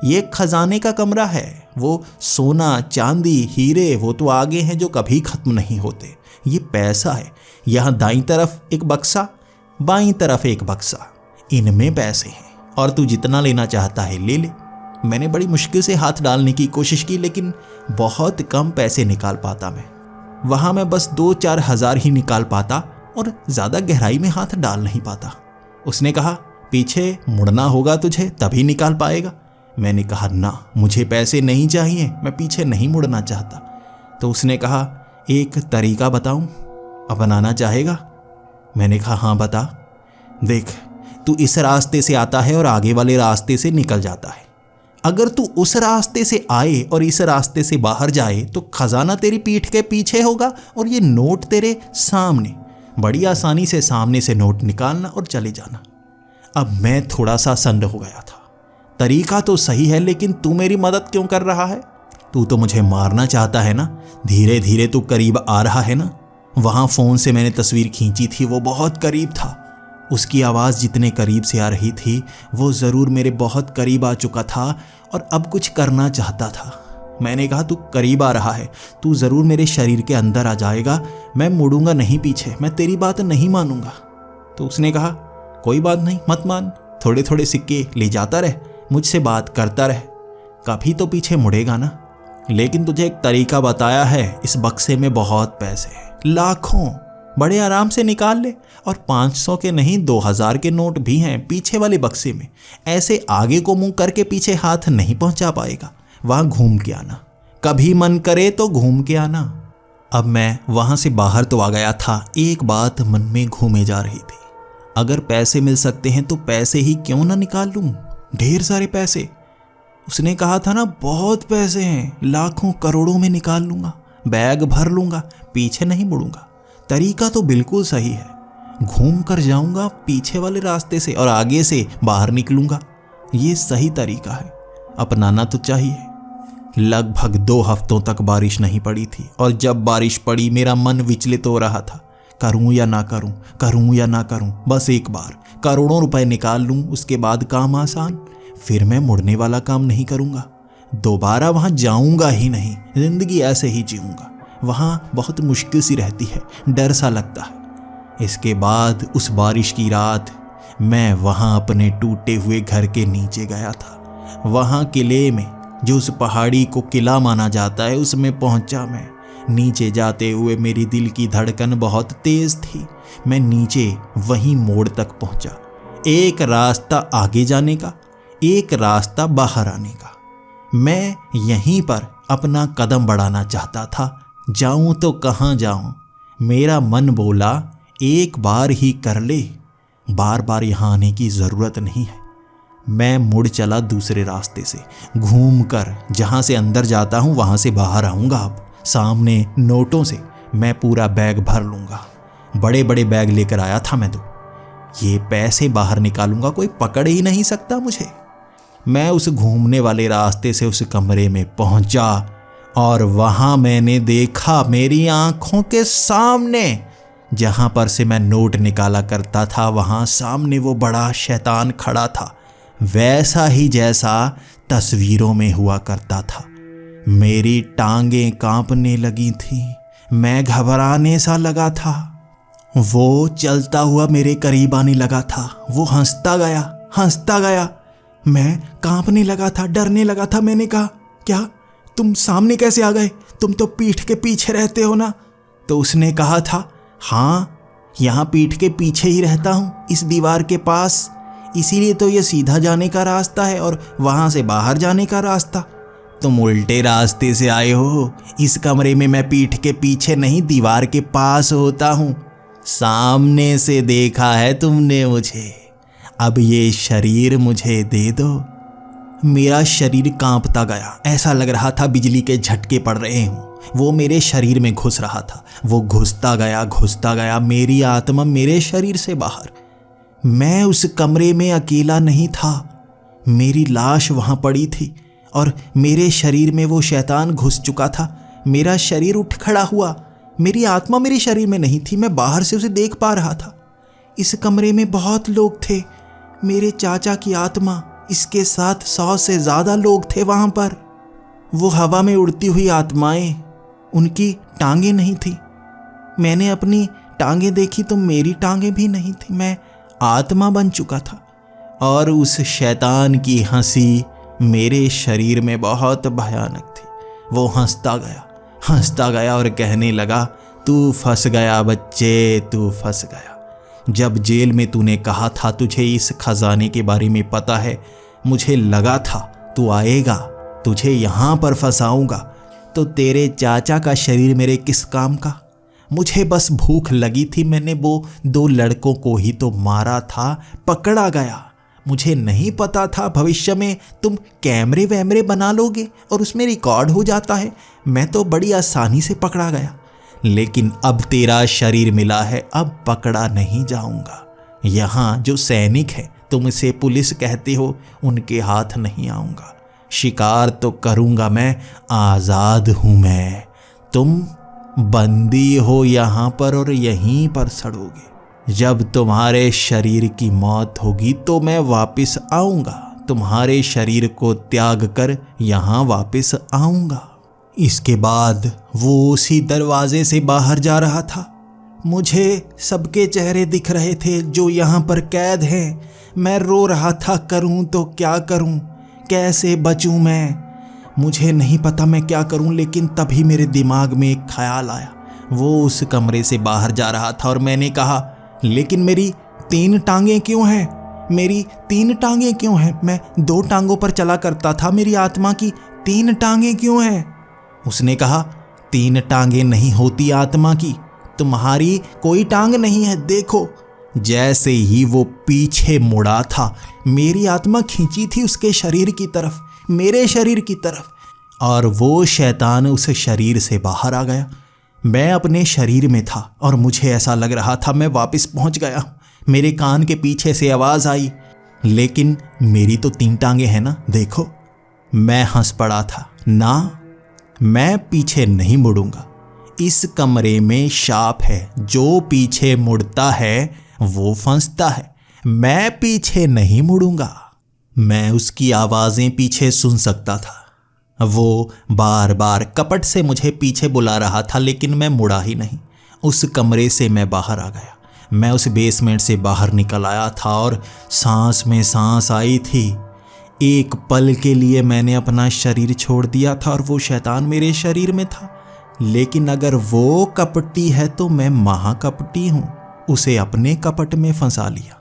ये खजाने का कमरा है। वो सोना, चांदी, हीरे वो तो आगे हैं जो कभी खत्म नहीं होते। ये पैसा है। यहाँ दाईं तरफ एक बक्सा, बाईं तरफ एक बक्सा, इनमें पैसे हैं और तू जितना लेना चाहता है ले ले। मैंने बड़ी मुश्किल से हाथ डालने की कोशिश की, लेकिन बहुत कम पैसे निकाल पाता मैं। वहाँ मैं बस 2-4 हज़ार ही निकाल पाता और ज़्यादा गहराई में हाथ डाल नहीं पाता। उसने कहा, पीछे मुड़ना होगा तुझे, तभी निकाल पाएगा। मैंने कहा, ना, मुझे पैसे नहीं चाहिए, मैं पीछे नहीं मुड़ना चाहता। तो उसने कहा, एक तरीका बताऊं, अपनाना चाहेगा? मैंने कहा, हाँ बता। देख, तू इस रास्ते से आता है और आगे वाले रास्ते से निकल जाता है। अगर तू उस रास्ते से आए और इस रास्ते से बाहर जाए तो खजाना तेरी पीठ के पीछे होगा और ये नोट तेरे सामने। बड़ी आसानी से सामने से नोट निकालना और चले जाना। अब मैं थोड़ा सा सन्न हो गया था। तरीका तो सही है, लेकिन तू मेरी मदद क्यों कर रहा है? तू तो मुझे मारना चाहता है ना। धीरे धीरे तू करीब आ रहा है ना। वहाँ फ़ोन से मैंने तस्वीर खींची थी, वो बहुत करीब था। उसकी आवाज़ जितने करीब से आ रही थी, वो ज़रूर मेरे बहुत करीब आ चुका था और अब कुछ करना चाहता था। मैंने कहा, तू करीब आ रहा है, तू ज़रूर मेरे शरीर के अंदर आ जाएगा। मैं मुड़ूंगा नहीं पीछे, मैं तेरी बात नहीं मानूंगा। तो उसने कहा, कोई बात नहीं, मत मान, थोड़े थोड़े सिक्के ले जाता रह, मुझसे बात करता रह, कभी तो पीछे मुड़ेगा ना। लेकिन तुझे एक तरीका बताया है, इस बक्से में बहुत पैसे हैं, लाखों, बड़े आराम से निकाल ले। और 500 के नहीं, 2000 के नोट भी हैं पीछे वाले बक्से में। ऐसे आगे को मुंह करके पीछे हाथ नहीं पहुंचा पाएगा। वहां घूम के आना, कभी मन करे तो घूम के आना। अब मैं वहां से बाहर तो आ गया था, एक बात मन में घूमे जा रही थी, अगर पैसे मिल सकते हैं तो पैसे ही क्यों ना निकाल लूं, ढेर सारे पैसे। उसने कहा था ना, बहुत पैसे हैं, लाखों करोड़ों में निकाल लूंगा, बैग भर लूंगा, पीछे नहीं मुड़ूंगा। तरीका तो बिल्कुल सही है, घूम कर जाऊंगा पीछे वाले रास्ते से और आगे से बाहर निकलूंगा। ये सही तरीका है, अपनाना तो चाहिए। लगभग 2 हफ्तों तक बारिश नहीं पड़ी थी और जब बारिश पड़ी मेरा मन विचलित हो रहा था, करूं या ना करूं, करूं या ना करूं। बस एक बार करोड़ों रुपए निकाल लूं, उसके बाद काम आसान, फिर मैं मुड़ने वाला काम नहीं करूंगा, दोबारा वहां जाऊंगा ही नहीं, जिंदगी ऐसे ही जीऊंगा। वहां बहुत मुश्किल सी रहती है, डर सा लगता है। इसके बाद उस बारिश की रात मैं वहां अपने टूटे हुए घर के नीचे गया था। वहां किले में, जो उस पहाड़ी को किला माना जाता है, उसमें पहुंचा मैं। नीचे जाते हुए मेरी दिल की धड़कन बहुत तेज थी। मैं नीचे वहीं मोड़ तक पहुंचा। एक रास्ता आगे जाने का, एक रास्ता बाहर आने का। मैं यहीं पर अपना कदम बढ़ाना चाहता था। जाऊं तो कहाँ जाऊं? मेरा मन बोला, एक बार ही कर ले, बार बार यहाँ आने की ज़रूरत नहीं है। मैं मुड़ चला दूसरे रास्ते से, घूम कर जहाँ से अंदर जाता हूँ वहाँ से बाहर आऊँगा। अब सामने नोटों से मैं पूरा बैग भर लूँगा। बड़े बड़े बैग लेकर आया था मैं तो। ये पैसे बाहर निकालूंगा, कोई पकड़ ही नहीं सकता मुझे। मैं उस घूमने वाले रास्ते से उस कमरे में पहुंचा और वहां मैंने देखा, मेरी आंखों के सामने, जहां पर से मैं नोट निकाला करता था, वहां सामने वो बड़ा शैतान खड़ा था, वैसा ही जैसा तस्वीरों में हुआ करता था। मेरी टांगें कांपने लगी थी, मैं घबराने सा लगा था। वो चलता हुआ मेरे करीब आने लगा था। वो हंसता गया। मैं कांपने लगा था, डरने लगा था। मैंने कहा, क्या तुम सामने कैसे आ गए? तुम तो पीठ के पीछे रहते हो ना? तो उसने कहा था, हाँ, यहाँ पीठ के पीछे ही रहता हूँ, इस दीवार के पास, इसीलिए तो ये सीधा जाने का रास्ता है और वहाँ से बाहर जाने का रास्ता। तुम उल्टे रास्ते से आए हो। इस कमरे में मैं पीठ के पीछे नहीं, दीवार के पास होता हूँ। सामने से देखा है तुमने मुझे, अब ये शरीर मुझे दे दो। मेरा शरीर कांपता गया। ऐसा लग रहा था बिजली के झटके पड़ रहे हों। वो मेरे शरीर में घुस रहा था। वो घुसता गया, मेरी आत्मा मेरे शरीर से बाहर। मैं उस कमरे में अकेला नहीं था। मेरी लाश वहाँ पड़ी थी और मेरे शरीर में वो शैतान घुस चुका था। मेरा शरीर उठ खड़ा हुआ। मेरी आत्मा मेरे शरीर में नहीं थी। मैं बाहर से उसे देख पा रहा था। इस कमरे में बहुत लोग थे। मेरे चाचा की आत्मा, इसके साथ 100 से ज़्यादा लोग थे वहाँ पर। वो हवा में उड़ती हुई आत्माएं, उनकी टांगें नहीं थी। मैंने अपनी टांगें देखी तो मेरी टांगें भी नहीं थी। मैं आत्मा बन चुका था और उस शैतान की हंसी मेरे शरीर में बहुत भयानक थी। वो हंसता गया और कहने लगा, तू फंस गया बच्चे, तू फंस गया। जब जेल में तूने कहा था तुझे इस खजाने के बारे में पता है, मुझे लगा था तू आएगा, तुझे यहाँ पर फंसाऊंगा। तो तेरे चाचा का शरीर मेरे किस काम का? मुझे बस भूख लगी थी। मैंने वो 2 लड़कों को ही तो मारा था। पकड़ा गया। मुझे नहीं पता था भविष्य में तुम कैमरे वैमरे बना लोगे और उसमें रिकॉर्ड हो जाता है। मैं तो बड़ी आसानी से पकड़ा गया। लेकिन अब तेरा शरीर मिला है, अब पकड़ा नहीं जाऊंगा। यहाँ जो सैनिक है, तुम इसे पुलिस कहते हो, उनके हाथ नहीं आऊंगा। शिकार तो करूंगा मैं, आज़ाद हूं मैं। तुम बंदी हो यहाँ पर और यहीं पर सड़ोगे। जब तुम्हारे शरीर की मौत होगी तो मैं वापस आऊंगा। तुम्हारे शरीर को त्याग कर यहाँ वापस आऊंगा। इसके बाद वो उसी दरवाजे से बाहर जा रहा था। मुझे सबके चेहरे दिख रहे थे जो यहाँ पर कैद हैं। मैं रो रहा था, करूँ तो क्या करूँ, कैसे बचूँ मैं? मुझे नहीं पता मैं क्या करूँ। लेकिन तभी मेरे दिमाग में एक ख्याल आया। वो उस कमरे से बाहर जा रहा था और मैंने कहा, लेकिन मेरी 3 टांगें क्यों हैं? मेरी 3 टांगें क्यों हैं? मैं 2 टांगों पर चला करता था। मेरी आत्मा की 3 टांगें क्यों हैं? उसने कहा, 3 टांगें नहीं होती आत्मा की। तुम्हारी कोई टांग नहीं है, देखो। जैसे ही वो पीछे मुड़ा था, मेरी आत्मा खींची थी उसके शरीर की तरफ, मेरे शरीर की तरफ, और वो शैतान उस शरीर से बाहर आ गया। मैं अपने शरीर में था और मुझे ऐसा लग रहा था मैं वापस पहुंच गया। मेरे कान के पीछे से आवाज़ आई, लेकिन मेरी तो 3 टांगें हैं ना, देखो। मैं हंस पड़ा था। ना, मैं पीछे नहीं मुड़ूंगा। इस कमरे में शाप है, जो पीछे मुड़ता है वो फंसता है। मैं पीछे नहीं मुड़ूंगा। मैं उसकी आवाज़ें पीछे सुन सकता था। वो बार बार कपट से मुझे पीछे बुला रहा था, लेकिन मैं मुड़ा ही नहीं। उस कमरे से मैं बाहर आ गया। मैं उस बेसमेंट से बाहर निकल आया था और सांस में सांस आई थी। एक पल के लिए मैंने अपना शरीर छोड़ दिया था और वो शैतान मेरे शरीर में था। लेकिन अगर वो कपटी है तो मैं महाकपटी हूँ। उसे अपने कपट में फंसा लिया।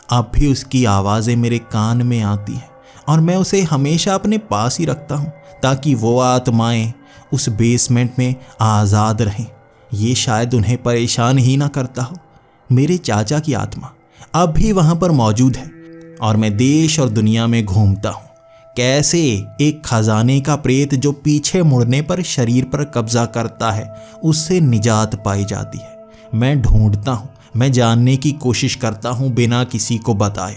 अब भी उसकी आवाज़ें मेरे कान में आती हैं और मैं उसे हमेशा अपने पास ही रखता हूँ, ताकि वो आत्माएं उस बेसमेंट में आज़ाद रहें। ये शायद उन्हें परेशान ही ना करता हो। मेरे चाचा की आत्मा अब भी वहाँ पर मौजूद है और मैं देश और दुनिया में घूमता हूँ। कैसे एक खजाने का प्रेत जो पीछे मुड़ने पर शरीर पर कब्जा करता है, उससे निजात पाई जाती है। मैं ढूंढता हूँ, मैं जानने की कोशिश करता हूँ बिना किसी को बताए।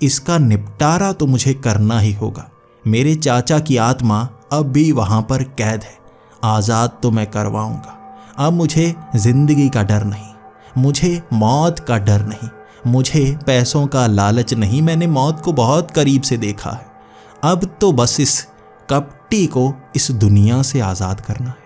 इसका निपटारा तो मुझे करना ही होगा। मेरे चाचा की आत्मा अब भी वहाँ पर कैद है। आज़ाद तो मैं करवाऊँगा। अब मुझे ज़िंदगी का डर नहीं, मुझे मौत का डर नहीं, मुझे पैसों का लालच नहीं। मैंने मौत को बहुत करीब से देखा है। अब तो बस इस कपटी को इस दुनिया से आज़ाद करना है।